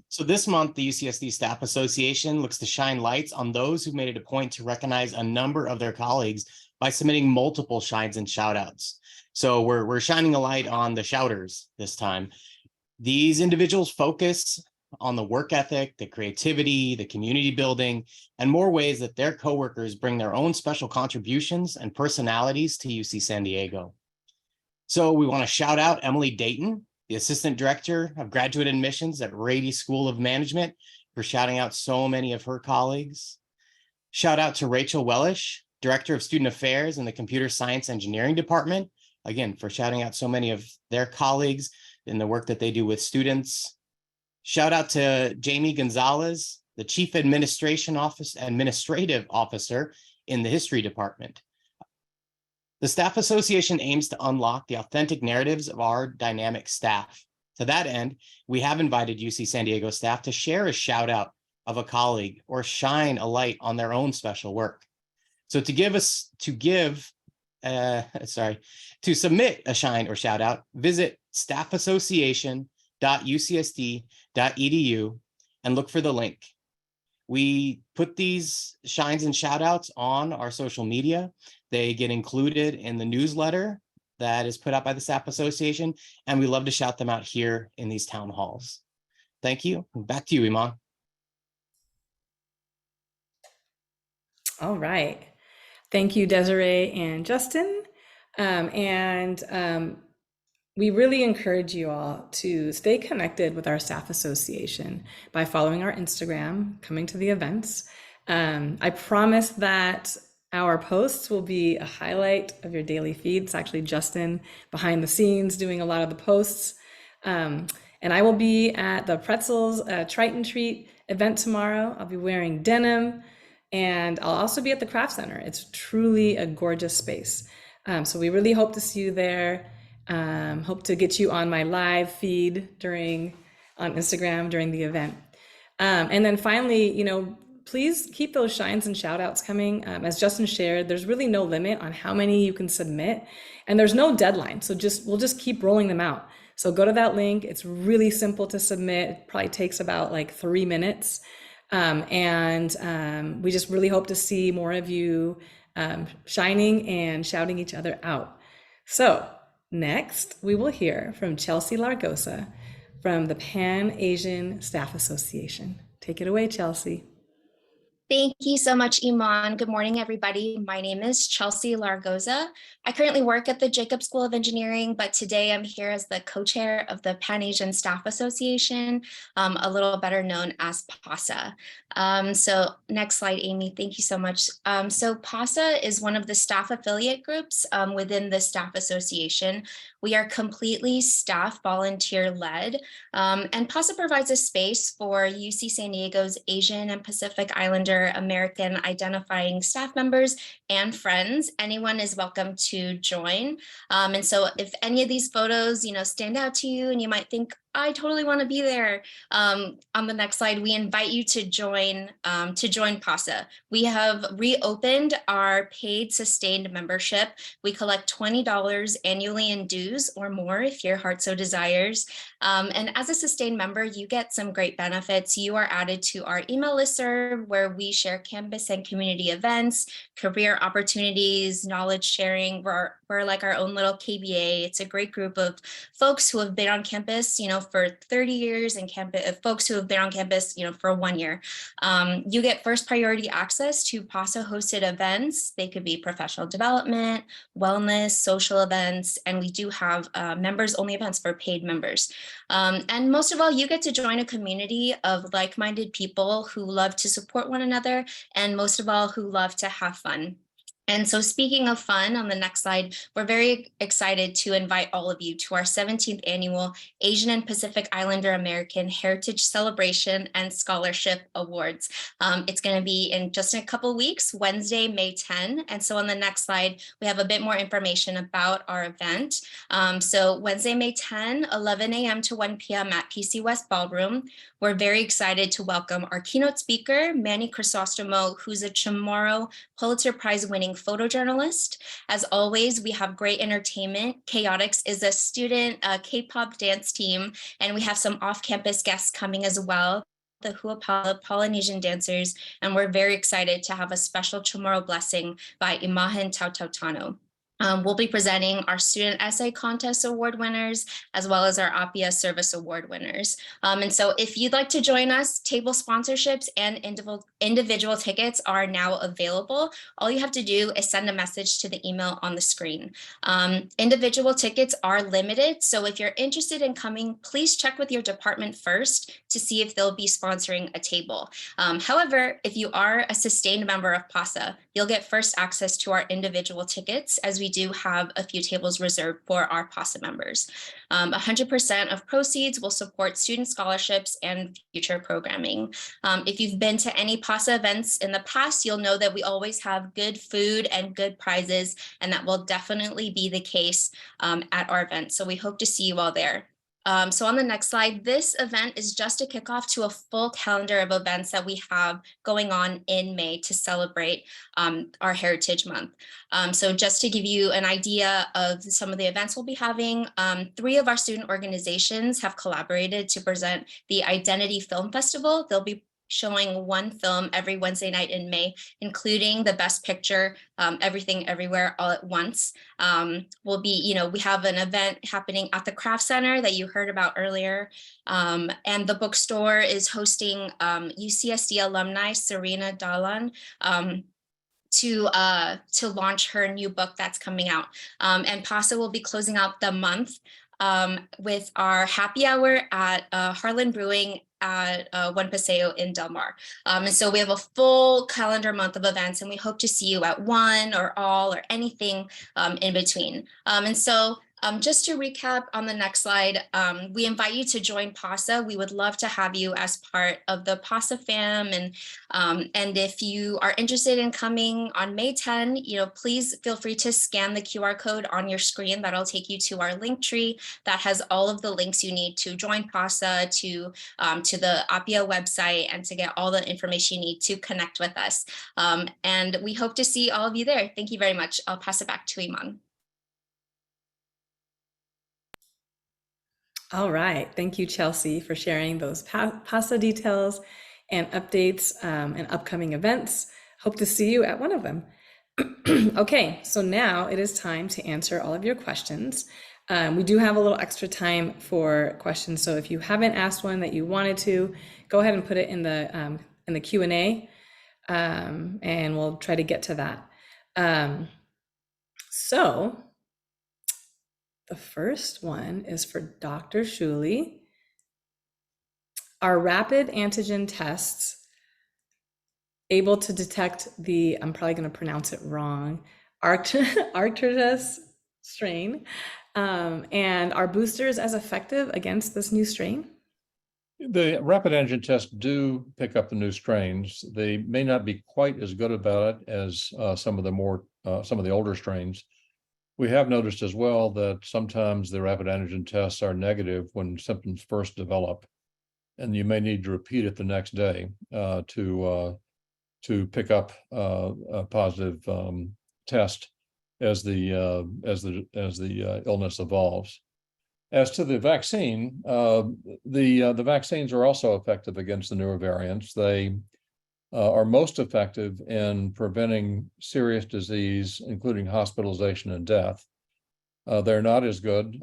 So this month, the UCSD Staff Association looks to shine lights on those who made it a point to recognize a number of their colleagues by submitting multiple shines and shout outs. So we're shining a light on the shouters this time. These individuals focus on the work ethic, the creativity, the community building, and more ways that their coworkers bring their own special contributions and personalities to UC San Diego. So we want to shout out Emily Dayton, the Assistant Director of Graduate Admissions at Rady School of Management, for shouting out so many of her colleagues. Shout out to Rachel Wellish, Director of Student Affairs in the Computer Science Engineering Department, again, for shouting out so many of their colleagues in the work that they do with students. Shout out to Jamie Gonzalez, the Chief Administrative Officer in the History Department. The Staff Association aims to unlock the authentic narratives of our dynamic staff. To that end, we have invited UC San Diego staff to share a shout out of a colleague or shine a light on their own special work. So to submit a shine or shout out, visit staffassociation.ucsd.edu and look for the link. We put these shines and shout outs on our social media. They get included in the newsletter that is put out by the Staff Association, and we love to shout them out here in these town halls. Thank you. Back to you, Iman. All right. Thank you, Desiree and Justin. We really encourage you all to stay connected with our Staff Association by following our Instagram, coming to the events. I promise that our posts will be a highlight of your daily feed. It's actually Justin behind the scenes doing a lot of the posts. And I will be at the Pretzels Triton Treat event tomorrow. I'll be wearing denim, and I'll also be at the Craft Center. It's truly a gorgeous space. So we really hope to see you there. Hope to get you on my live feed on Instagram during the event. And then finally, please keep those shines and shout outs coming. As Justin shared, there's really no limit on how many you can submit, and there's no deadline. So we'll just keep rolling them out. So go to that link. It's really simple to submit. It probably takes about 3 minutes. We just really hope to see more of you shining and shouting each other out. So next, we will hear from Chelsea Largosa from the Pan Asian Staff Association. Take it away, Chelsea. Thank you so much, Iman. Good morning, everybody. My name is Chelsea Largosa. I currently work at the Jacobs School of Engineering, but today I'm here as the co-chair of the Pan Asian Staff Association, a little better known as PASA. So next slide, Amy. Thank you so much. So PASA is one of the staff affiliate groups within the Staff Association. We are completely staff volunteer led, and PASA provides a space for UC San Diego's Asian and Pacific Islander American identifying staff members and friends. Anyone is welcome to join. And so if any of these photos, stand out to you and you might think, I totally want to be there. On the next slide, we invite you to join PASA. We have reopened our paid sustained membership. We collect $20 annually in dues or more if your heart so desires. And as a sustained member, you get some great benefits. You are added to our email listserv where we share campus and community events, career opportunities, knowledge sharing. We're like our own little KBA. It's a great group of folks who have been on campus, for 30 years and folks who have been on campus, for 1 year. You get first priority access to PASA hosted events. They could be professional development, wellness, social events, and we do have members only events for paid members. And most of all, you get to join a community of like-minded people who love to support one another, and most of all, who love to have fun. And so speaking of fun, on the next slide, we're very excited to invite all of you to our 17th annual Asian and Pacific Islander American Heritage Celebration and Scholarship Awards. It's going to be in just a couple weeks, Wednesday, May 10. And so on the next slide, we have a bit more information about our event. So Wednesday, May 10, 11 a.m. to 1 p.m. at PC West Ballroom. We're very excited to welcome our keynote speaker, Manny Crisostomo, who's a Chamorro Pulitzer Prize winning photojournalist. As always, we have great entertainment. Chaotix is a student K-pop dance team, and we have some off-campus guests coming as well, the Huapala Polynesian dancers, and we're very excited to have a special Chamorro blessing by Imagen Tautautano. We'll be presenting our Student Essay Contest Award winners, as well as our APIA Service Award winners. And so if you'd like to join us, table sponsorships and individual tickets are now available. All you have to do is send a message to the email on the screen. Individual tickets are limited, so if you're interested in coming, please check with your department first to see if they'll be sponsoring a table. However, if you are a sustained member of PASA, you'll get first access to our individual tickets, as we do have a few tables reserved for our PASA members. 100% of proceeds will support student scholarships and future programming. If you've been to any PASA events in the past, you'll know that we always have good food and good prizes, and that will definitely be the case at our event. So we hope to see you all there. So on the next slide, this event is just a kickoff to a full calendar of events that we have going on in May to celebrate our Heritage Month. So just to give you an idea of some of the events we'll be having, 3 of our student organizations have collaborated to present the Identity Film Festival. They'll be showing 1 film every Wednesday night in May, including the Best Picture, Everything Everywhere All at Once. We have an event happening at the Craft Center that you heard about earlier. And the bookstore is hosting UCSD alumni Serena Dalan to launch her new book that's coming out. And PASA will be closing out the month with our happy hour at Harlan Brewing at One Paseo in Del Mar. And so we have a full calendar month of events, and we hope to see you at one or all or anything in between. And so just to recap on the next slide, we invite you to join PASA. We would love to have you as part of the PASA fam. And if you are interested in coming on May 10, please feel free to scan the QR code on your screen. That'll take you to our link tree that has all of the links you need to join PASA, to the APIA website, and to get all the information you need to connect with us. And we hope to see all of you there. Thank you very much. I'll pass it back to Iman. All right. Thank you, Chelsea, for sharing those PASA details and updates and upcoming events. Hope to see you at one of them. Okay, so now it is time to answer all of your questions. We do have a little extra time for questions, so if you haven't asked one that you wanted to, go ahead and put it in the Q&A, and we'll try to get to that. So the first one is for Dr. Shuli. Are rapid antigen tests able to detect the, I'm probably going to pronounce it wrong, Arcturus strain? And are boosters as effective against this new strain? The rapid antigen tests do pick up the new strains. They may not be quite as good about it as some of the older strains. We have noticed as well that sometimes the rapid antigen tests are negative when symptoms first develop, and you may need to repeat it the next day to pick up a positive test as the illness evolves. As to the vaccine, the vaccines are also effective against the newer variants. They are most effective in preventing serious disease, including hospitalization and death. They're not as good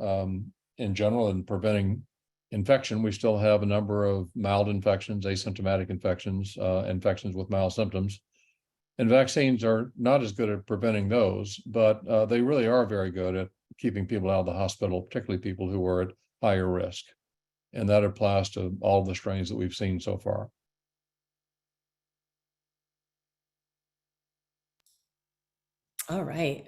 in general in preventing infection, we still have a number of mild infections, asymptomatic infections, infections with mild symptoms. And vaccines are not as good at preventing those, but they really are very good at keeping people out of the hospital, particularly people who are at higher risk. And that applies to all the strains that we've seen so far. All right.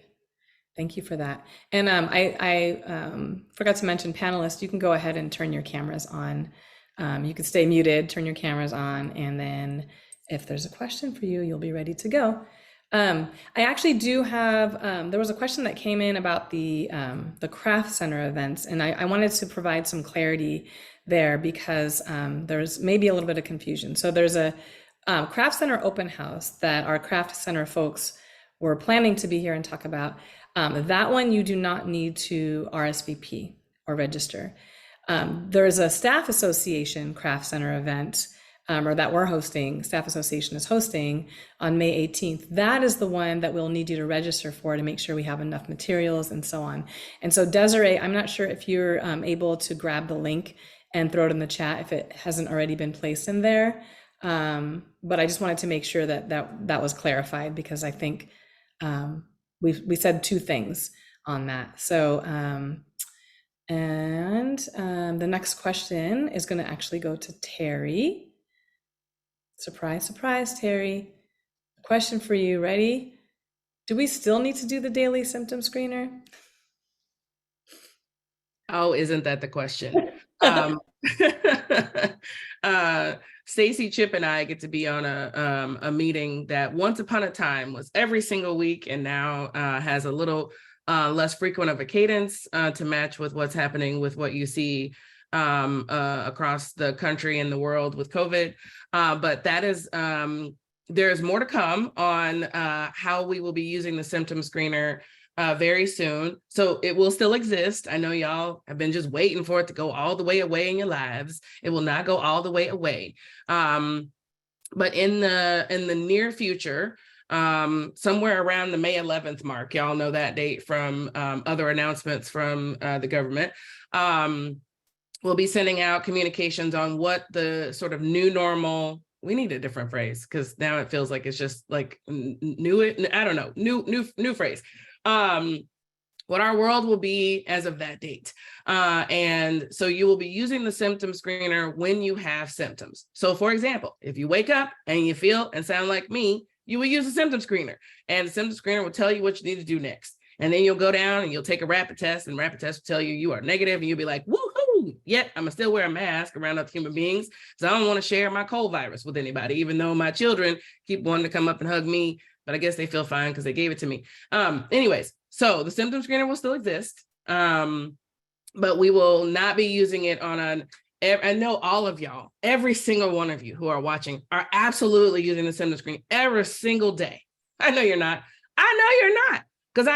Thank you for that. And I forgot to mention, panelists, you can go ahead and turn your cameras on. You can stay muted, turn your cameras on, and then if there's a question for you, you'll be ready to go. I actually do have, there was a question that came in about the Craft Center events, and I wanted to provide some clarity there because there's maybe a little bit of confusion. So there's a Craft Center open house that our Craft Center folks were planning to be here and talk about. That one you do not need to RSVP or register. There's a staff association Craft Center event or that we're hosting, staff association is hosting on May 18th. That is the one that we'll need you to register for to make sure we have enough materials and so on. And so Desiree, I'm not sure if you're able to grab the link and throw it in the chat if it hasn't already been placed in there. But I just wanted to make sure that was clarified because I think we said two things on that. So, the next question is going to actually go to Terry. Surprise, surprise, Terry. Question for you. Ready? Do we still need to do the daily symptom screener? Oh, isn't that the question? Stacy, Chip, and I get to be on a meeting that once upon a time was every single week and now has a little less frequent of a cadence to match with what's happening with what you see across the country and the world with COVID. But that is, there's more to come on how we will be using the symptom screener very soon. So it will still exist. I know y'all have been just waiting for it to go all the way away in your lives. It will not go all the way away. But in the near future, somewhere around the May 11th mark, y'all know that date from other announcements from the government, we'll be sending out communications on what the sort of new normal, we need a different phrase because now it feels like it's just like new, I don't know, new phrase. What our world will be as of that date. And so you will be using the symptom screener when you have symptoms. So for example, if you wake up and you feel and sound like me, you will use a symptom screener and the symptom screener will tell you what you need to do next. And then you'll go down and you'll take a rapid test and rapid test will tell you you are negative and you'll be like, woohoo, yet I'm gonna still wear a mask around other human beings. So I don't want to share my cold virus with anybody, even though my children keep wanting to come up and hug me, but I guess they feel fine because they gave it to me. Anyways, so the symptom screener will still exist, but we will not be using it on I know all of y'all, every single one of you who are watching are absolutely using the symptom screen every single day. I know you're not. I know you're not. Because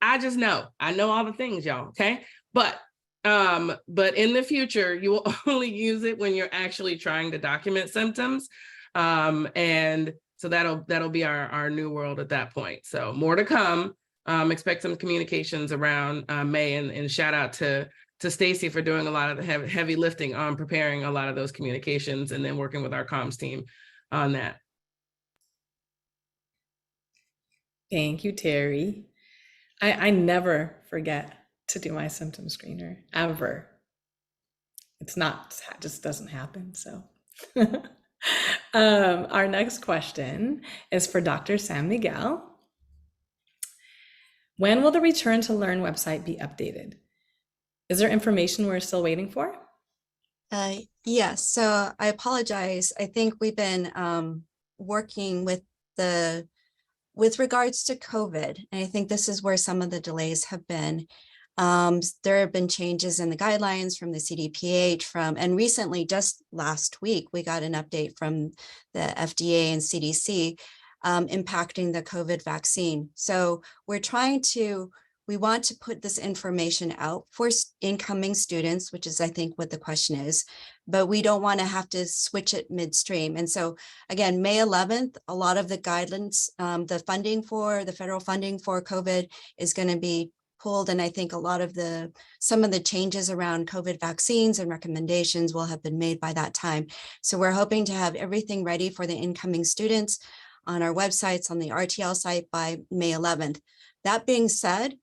I just know. I know all the things, y'all, okay? But in the future, you will only use it when you're actually trying to document symptoms. And so that'll be our new world at that point. So more to come. Expect some communications around May and shout out to Stacy for doing a lot of the heavy lifting on preparing a lot of those communications and then working with our comms team on that. Thank you, Terry. I never forget to do my symptom screener, ever. It just doesn't happen, so. Our next question is for Dr. San Miguel. When will the Return to Learn website be updated? Is there information we're still waiting for? Yes, so I apologize. I think we've been working with regards to COVID, and I think this is where some of the delays have been. There have been changes in the guidelines from the CDPH and recently, just last week, we got an update from the FDA and CDC impacting the COVID vaccine. So we want to put this information out for incoming students, which is, I think, what the question is, but we don't want to have to switch it midstream. And so again, May 11th, a lot of the guidelines, the federal funding for COVID is going to be pulled, and I think some of the changes around COVID vaccines and recommendations will have been made by that time. So we're hoping to have everything ready for the incoming students on our websites, on the RTL site by May 11th. That being said,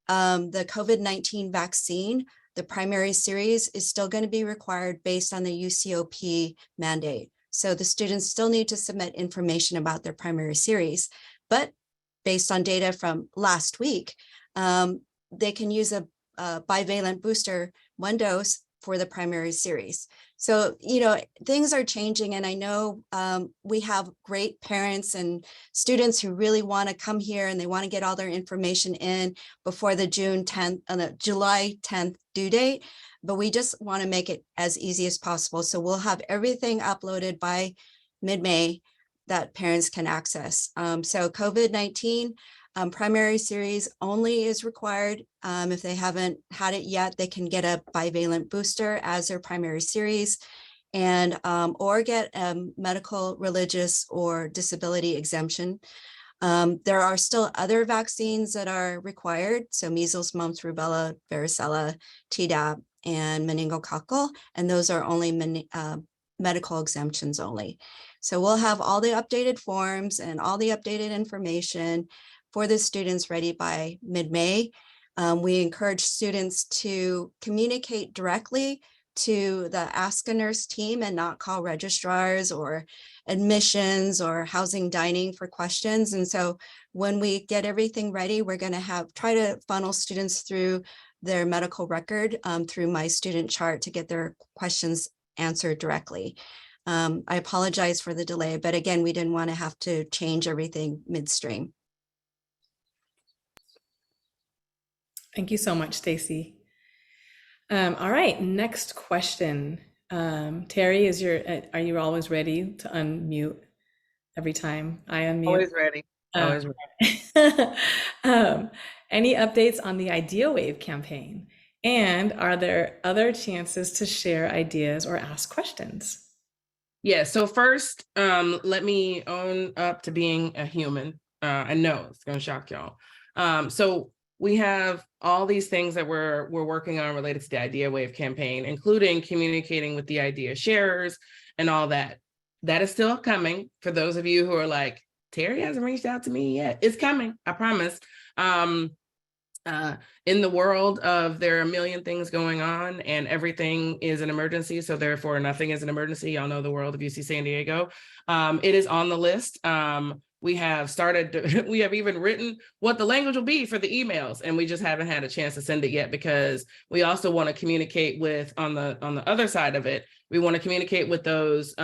the COVID-19 vaccine, the primary series, is still going to be required based on the UCOP mandate. So the students still need to submit information about their primary series, but based on data from last week, they can use a bivalent booster, 1 dose for the primary series. So, things are changing, and I know we have great parents and students who really want to come here and they want to get all their information in before the July 10th due date, but we just want to make it as easy as possible. So we'll have everything uploaded by mid-May that parents can access. So COVID-19 primary series only is required. If they haven't had it yet, they can get a bivalent booster as their primary series, and or get a medical, religious, or disability exemption. There are still other vaccines that are required. So measles, mumps, rubella, varicella, Tdap, and meningococcal, and those are only medical exemptions only. So we'll have all the updated forms and all the updated information for the students ready by mid-May. We encourage students to communicate directly to the Ask a Nurse team and not call registrars or admissions or housing dining for questions. And so when we get everything ready, we're going to try to funnel students through their medical record through My Student Chart to get their questions answered directly. I apologize for the delay, but again, we didn't want to have to change everything midstream. Thank you so much, Stacy. All right, next question. Terry, are you always ready to unmute every time I unmute? Always ready. Always ready. Any updates on the IdeaWave campaign? And are there other chances to share ideas or ask questions? Yeah, so first, let me own up to being a human. I know it's going to shock y'all. So we have all these things that we're working on related to the IdeaWave campaign, including communicating with the idea sharers and all that. That is still coming. For those of you who are like, Terry hasn't reached out to me yet. It's coming, I promise. In the world of there are a million things going on and everything is an emergency, so therefore nothing is an emergency. Y'all know the world of UC San Diego. It is on the list. We have we have even written what the language will be for the emails, and we just haven't had a chance to send it yet because we also want to communicate with, on the other side of it, we want to communicate with those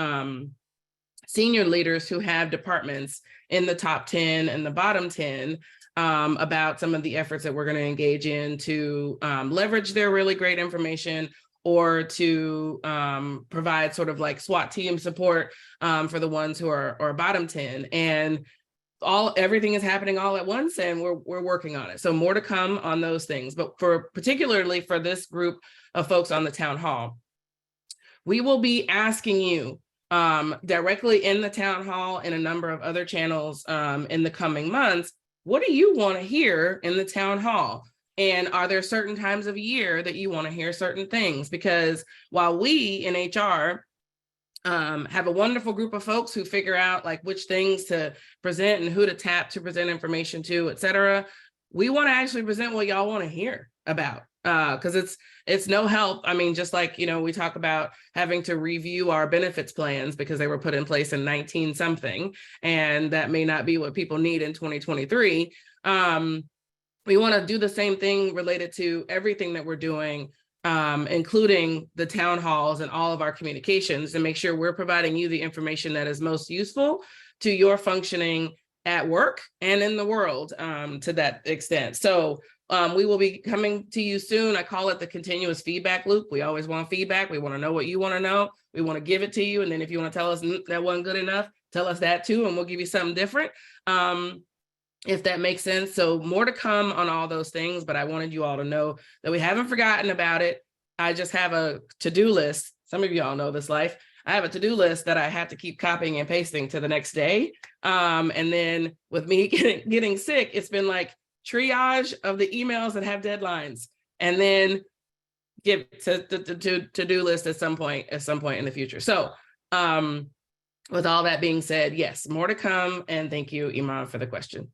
senior leaders who have departments in the top 10 and the bottom 10 about some of the efforts that we're going to engage in to leverage their really great information, or to provide sort of like SWAT team support for the ones who are bottom 10. And everything is happening all at once, and we're working on it. So more to come on those things. But particularly for this group of folks on the town hall, we will be asking you directly in the town hall and a number of other channels in the coming months, what do you want to hear in the town hall? And are there certain times of year that you want to hear certain things? Because while we in HR have a wonderful group of folks who figure out like which things to present and who to tap to present information to, et cetera, we want to actually present what y'all want to hear about. Because it's no help. I mean, just like, we talk about having to review our benefits plans because they were put in place in 19 something, and that may not be what people need in 2023. We want to do the same thing related to everything that we're doing, including the town halls and all of our communications, to make sure we're providing you the information that is most useful to your functioning at work and in the world to that extent. So we will be coming to you soon. I call it the continuous feedback loop. We always want feedback. We want to know what you want to know. We want to give it to you. And then if you want to tell us that wasn't good enough, tell us that too, and we'll give you something different, if that makes sense. So more to come on all those things, but I wanted you all to know that we haven't forgotten about it. I just have a to-do list. Some of y'all know this life. I have a to-do list that I have to keep copying and pasting to the next day. And then with me getting sick, it's been like, triage of the emails that have deadlines, and then give to-do list at some point in the future. So with all that being said, yes, more to come. And thank you, Iman, for the question.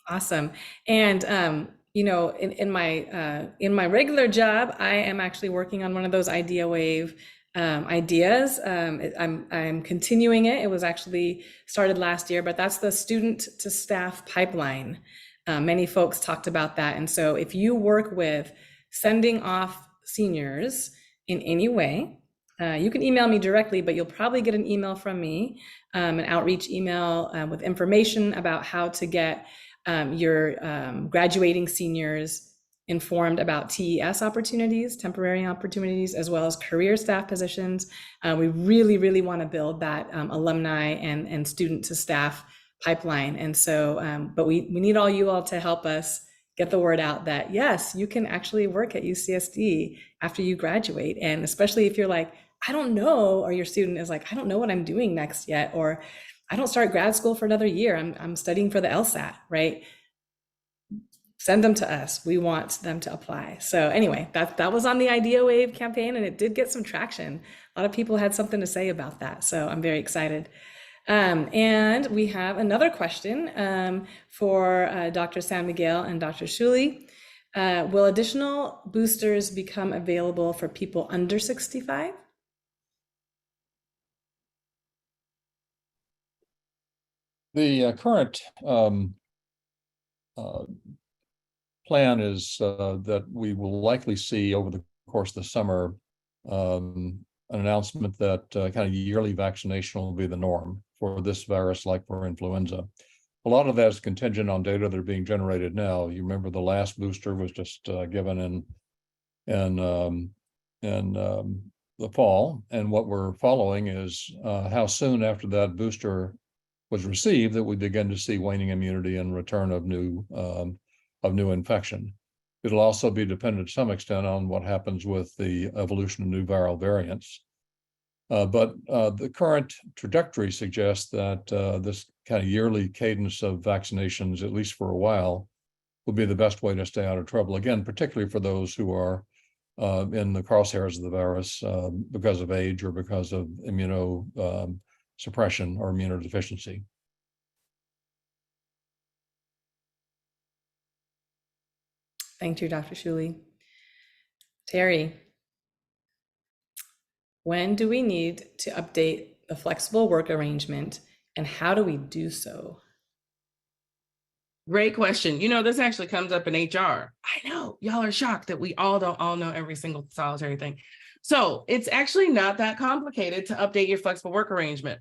Awesome. And you know, in my regular job, I am actually working on one of those IdeaWave ideas. I'm continuing it. It was actually started last year, but that's the student to staff pipeline. Many folks talked about that. And so if you work with sending off seniors in any way, you can email me directly, but you'll probably get an email from me, an outreach email with information about how to get your graduating seniors informed about TES opportunities, temporary opportunities, as well as career staff positions. We really, really want to build that alumni and student to staff pipeline. And so, but we need all you all to help us get the word out that yes, you can actually work at UCSD after you graduate. And especially if you're like, I don't know, or your student is like, I don't know what I'm doing next yet, or I don't start grad school for another year. I'm studying for the LSAT, right? Send them to us. We want them to apply. So anyway, that was on the IdeaWave campaign, and it did get some traction. A lot of people had something to say about that. So I'm very excited. And we have another question for Dr. San Miguel and Dr. Shuli. Will additional boosters become available for people under 65? The current plan is that we will likely see over the course of the summer an announcement that kind of yearly vaccination will be the norm for this virus, like for influenza. A lot of that is contingent on data that are being generated now. You remember the last booster was just given in the fall, and what we're following is how soon after that booster was received that we begin to see waning immunity and return of new infection. It'll also be dependent to some extent on what happens with the evolution of new viral variants. But the current trajectory suggests that this kind of yearly cadence of vaccinations, at least for a while, will be the best way to stay out of trouble. Again, particularly for those who are in the crosshairs of the virus because of age or because of immunosuppression or immunodeficiency. Thank you, Dr. Shuli. Terry, when do we need to update the flexible work arrangement, and how do we do so? Great question. You know, this actually comes up in HR. I know y'all are shocked that we all don't all know every single solitary thing. So it's actually not that complicated to update your flexible work arrangement.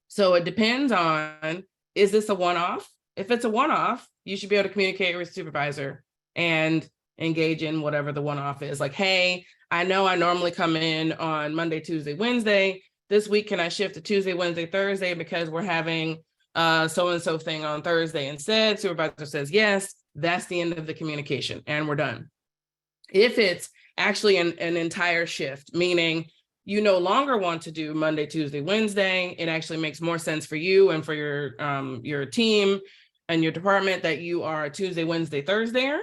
So it depends on, is this a one-off? If it's a one-off, you should be able to communicate with your supervisor and engage in whatever the one-off is. Like, hey, I know I normally come in on Monday, Tuesday, Wednesday. This week, can I shift to Tuesday, Wednesday, Thursday because we're having so-and-so thing on Thursday instead? Supervisor says yes. That's the end of the communication, and we're done. If it's actually an entire shift, meaning you no longer want to do Monday, Tuesday, Wednesday, it actually makes more sense for you and for your team and your department that you are a Tuesday, Wednesday, Thursdayer.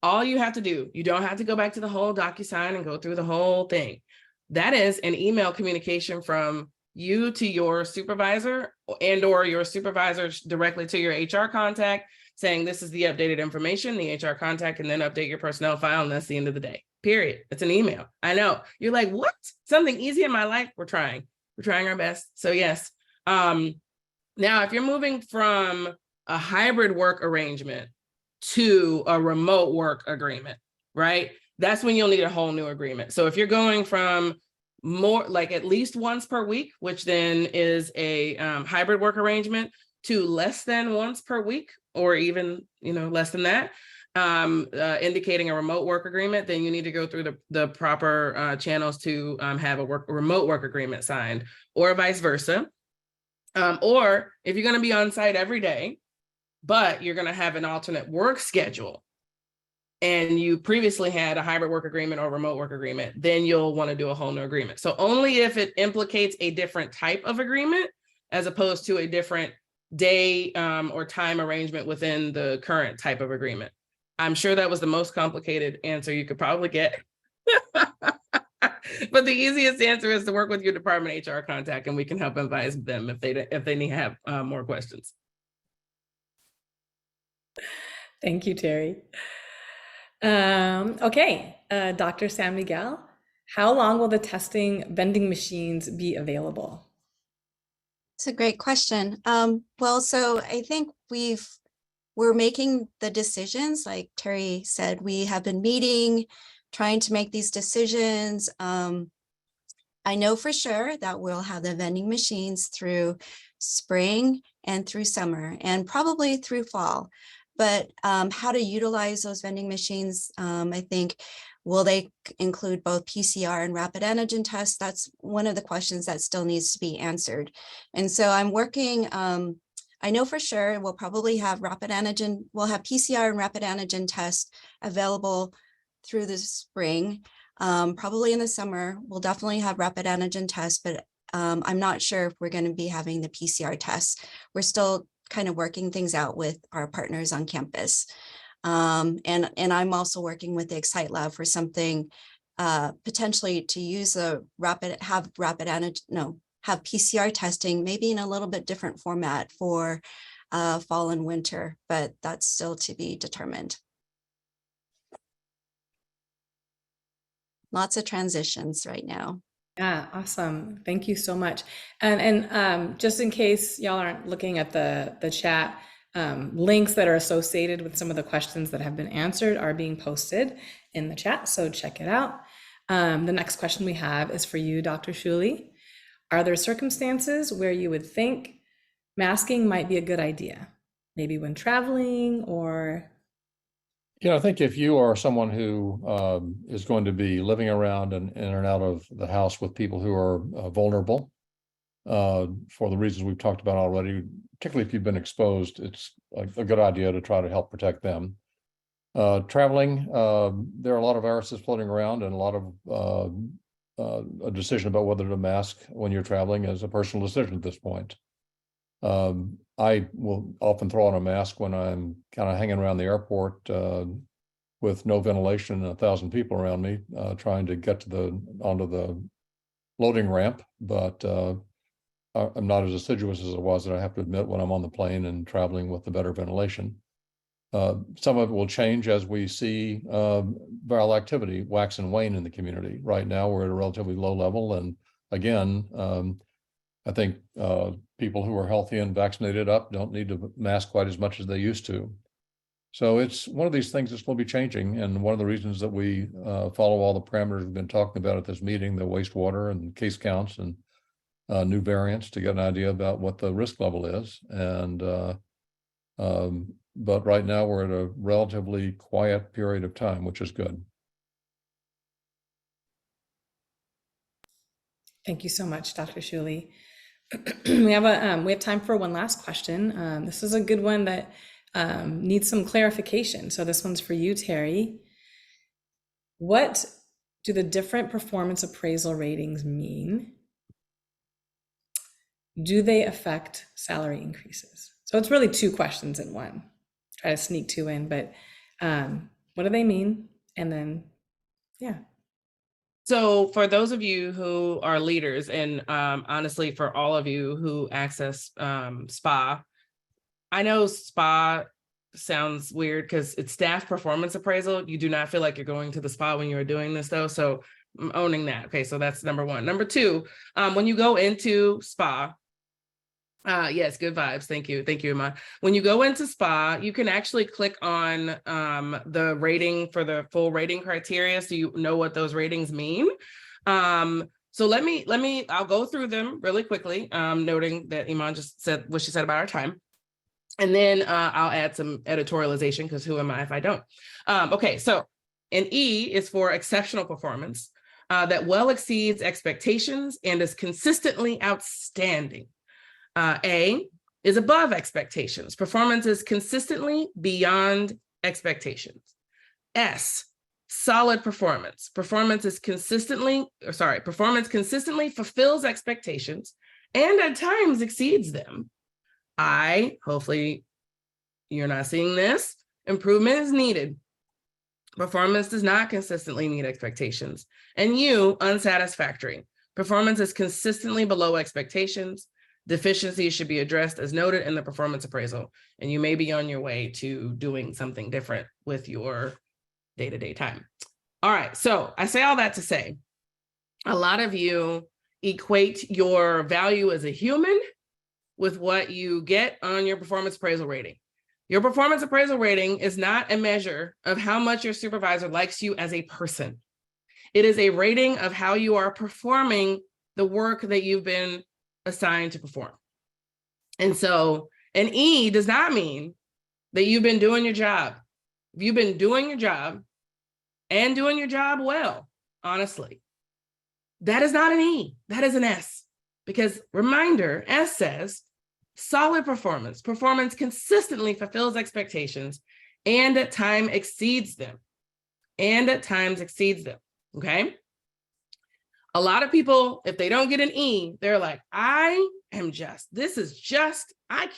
All you have to do, you don't have to go back to the whole DocuSign and go through the whole thing. That is an email communication from you to your supervisor and or your supervisor directly to your HR contact saying this is the updated information. The HR contact can then update your personnel file, and that's the end of the day, period. It's an email. I know. You're like, what? Something easy in my life? We're trying our best. So yes. Now, if you're moving from a hybrid work arrangement to a remote work agreement, right? That's when you'll need a whole new agreement. So if you're going from more like at least once per week, which then is a hybrid work arrangement, to less than once per week, or even less than that, indicating a remote work agreement, then you need to go through the proper channels to have a remote work agreement signed, or vice versa. Or if you're going to be on site every day, but you're going to have an alternate work schedule, and you previously had a hybrid work agreement or remote work agreement, then you'll want to do a whole new agreement. So only if it implicates a different type of agreement, as opposed to a different day or time arrangement within the current type of agreement. I'm sure that was the most complicated answer you could probably get. But the easiest answer is to work with your department HR contact, and we can help advise them if they need to have more questions. Thank you, Terry. Okay, Dr. San Miguel, how long will the testing vending machines be available? It's a great question. Well, so I think we're making the decisions, like Terry said, we have been meeting, trying to make these decisions. I know for sure that we'll have the vending machines through spring and through summer and probably through fall. But how to utilize those vending machines, I think, will they include both PCR and rapid antigen tests? That's one of the questions that still needs to be answered. And so I'm working, I know for sure we'll probably have we'll have PCR and rapid antigen tests available through the spring. Probably in the summer, we'll definitely have rapid antigen tests, but I'm not sure if we're going to be having the PCR tests. We're still kind of working things out with our partners on campus. And I'm also working with the Excite Lab for something potentially to use have PCR testing, maybe in a little bit different format for fall and winter, but that's still to be determined. Lots of transitions right now. Yeah, awesome. Thank you so much. And just in case y'all aren't looking at the chat, links that are associated with some of the questions that have been answered are being posted in the chat, so check it out. The next question we have is for you, Dr. Shuley. Are there circumstances where you would think masking might be a good idea? Maybe when traveling or... I think if you are someone who is going to be living around and in and out of the house with people who are vulnerable for the reasons we've talked about already, particularly if you've been exposed, it's a good idea to try to help protect them. Traveling, there are a lot of viruses floating around, and a lot of a decision about whether to mask when you're traveling is a personal decision at this point. I will often throw on a mask when I'm kind of hanging around the airport with no ventilation and 1,000 people around me, trying to get onto the loading ramp. But I'm not as assiduous as I was, that I have to admit, when I'm on the plane and traveling with the better ventilation. Some of it will change as we see viral activity wax and wane in the community. Right now, we're at a relatively low level, and again, I think people who are healthy and vaccinated up don't need to mask quite as much as they used to. So it's one of these things that's going to be changing. And one of the reasons that we follow all the parameters we've been talking about at this meeting, the wastewater and case counts and new variants, to get an idea about what the risk level is. And but right now we're at a relatively quiet period of time, which is good. Thank you so much, Dr. Shuley. We have time for one last question. This is a good one that needs some clarification. So this one's for you, Terry. What do the different performance appraisal ratings mean? Do they affect salary increases? So it's really two questions in one. Try to sneak two in, but what do they mean? And then, yeah. So for those of you who are leaders, and honestly, for all of you who access SPA, I know SPA sounds weird because it's staff performance appraisal. You do not feel like you're going to the spa when you're doing this, though. So I'm owning that. Okay, so that's number one. Number two, when you go into SPA, yes, good vibes. Thank you. Thank you, Iman. When you go into SPA, you can actually click on the rating for the full rating criteria, so you know what those ratings mean. So I'll go through them really quickly, noting that Iman just said what she said about our time. And then I'll add some editorialization, because who am I if I don't? Okay, so an E is for exceptional performance that well exceeds expectations and is consistently outstanding. A is above expectations. Performance is consistently beyond expectations. S, solid performance. Performance consistently fulfills expectations and at times exceeds them. Hopefully you're not seeing this, improvement is needed. Performance does not consistently meet expectations. And you, unsatisfactory. Performance is consistently below expectations. Deficiencies should be addressed as noted in the performance appraisal. And you may be on your way to doing something different with your day-to-day time. All right, so I say all that to say, a lot of you equate your value as a human with what you get on your performance appraisal rating. Your performance appraisal rating is not a measure of how much your supervisor likes you as a person. It is a rating of how you are performing the work that you've been assigned to perform. And so an E does not mean that you've been doing your job. If you've been doing your job and doing your job well, honestly, that is not an E, that is an S. Because reminder, S says, solid performance. Performance consistently fulfills expectations and at times exceeds them. Okay? A lot of people, if they don't get an E, they're like, I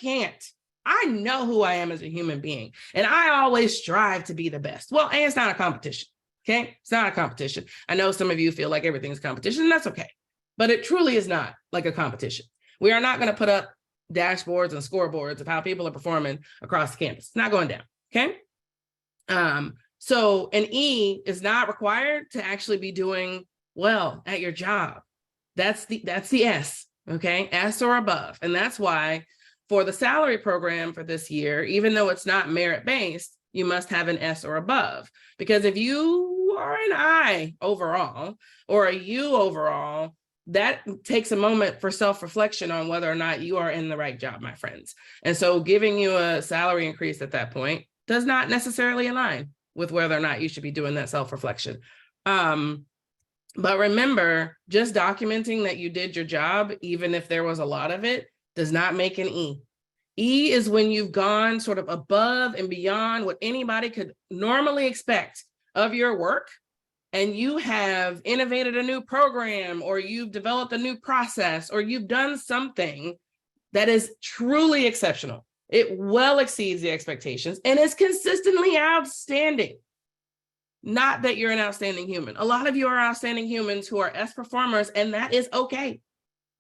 can't. I know who I am as a human being, and I always strive to be the best. Well, and it's not a competition, okay? It's not a competition. I know some of you feel like everything's competition, and that's okay, but it truly is not like a competition. We are not gonna put up dashboards and scoreboards of how people are performing across the campus. It's not going down, okay? So an E is not required to actually be doing well at your job. That's the S, okay? S or above. And that's why for the salary program for this year, even though it's not merit-based, you must have an S or above. Because if you are an I overall or a U overall, that takes a moment for self-reflection on whether or not you are in the right job, my friends. And so giving you a salary increase at that point does not necessarily align with whether or not you should be doing that self-reflection. But remember, just documenting that you did your job, even if there was a lot of it, does not make an E. E is when you've gone sort of above and beyond what anybody could normally expect of your work, and you have innovated a new program, or you've developed a new process, or you've done something that is truly exceptional. It well exceeds the expectations and is consistently outstanding. Not that you're an outstanding human. A lot of you are outstanding humans who are S performers, and that is okay.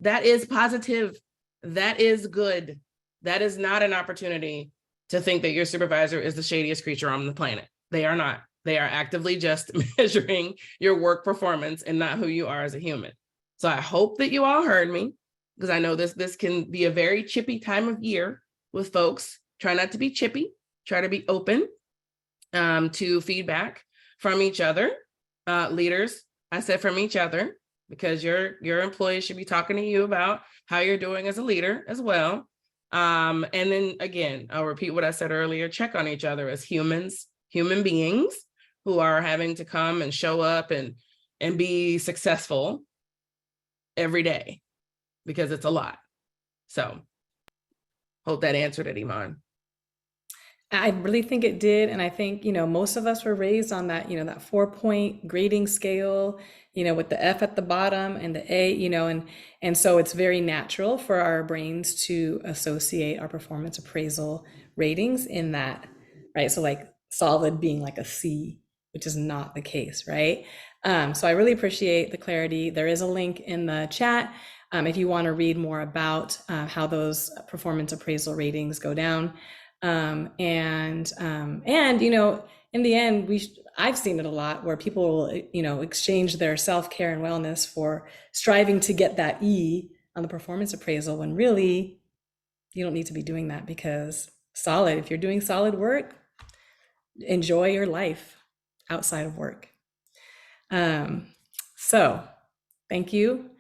That is positive. That is good. That is not an opportunity to think that your supervisor is the shadiest creature on the planet. They are not. They are actively just measuring your work performance and not who you are as a human. So I hope that you all heard me, because I know this can be a very chippy time of year with folks. Try not to be chippy. Try to be open to feedback from each other. Leaders, I said from each other, because your employees should be talking to you about how you're doing as a leader as well. And then again, I'll repeat what I said earlier, check on each other as humans, human beings who are having to come and show up and be successful every day, because it's a lot. So hope that answered it, Iman. I really think it did. And I think, most of us were raised on that, that 4-point grading scale, with the F at the bottom and the A, and so it's very natural for our brains to associate our performance appraisal ratings in that, right? So like solid being like a C, which is not the case, right? So I really appreciate the clarity. There is a link in the chat if you want to read more about how those performance appraisal ratings go down. And in the end, I've seen it a lot where people will, exchange their self-care and wellness for striving to get that E on the performance appraisal, when really you don't need to be doing that, because if you're doing solid work, enjoy your life outside of work. So thank you.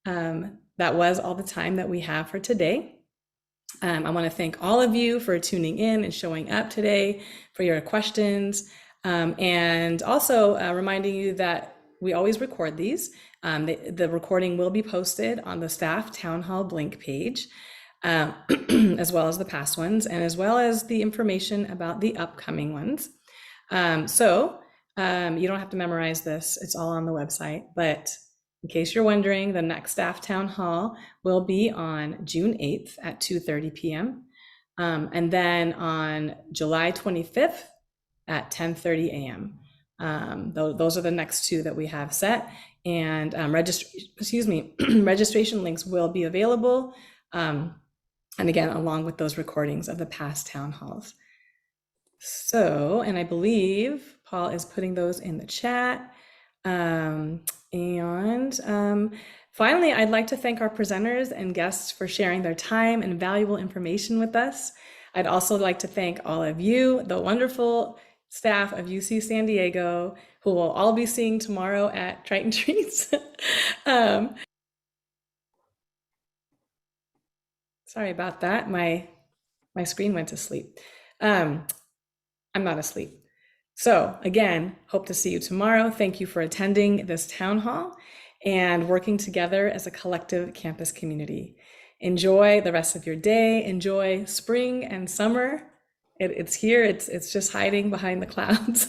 That was all the time that we have for today. I want to thank all of you for tuning in and showing up today, for your questions, and also reminding you that we always record these. The recording will be posted on the staff town hall Blink page, as well as the past ones, and as well as the information about the upcoming ones. So you don't have to memorize this. It's all on the website, but in case you're wondering, the next staff town hall will be on June 8th at 2:30 p.m. And then on July 25th at 10:30 a.m. Those are the next two that we have set. And registration links will be available. And again, along with those recordings of the past town halls. So, and I believe Paul is putting those in the chat. Finally, I'd like to thank our presenters and guests for sharing their time and valuable information with us. I'd also like to thank all of you, the wonderful staff of UC San Diego, who we'll all be seeing tomorrow at Triton Treats. Sorry about that. My screen went to sleep. I'm not asleep. So again, hope to see you tomorrow. Thank you for attending this town hall and working together as a collective campus community. Enjoy the rest of your day. Enjoy spring and summer. It's here. It's just hiding behind the clouds.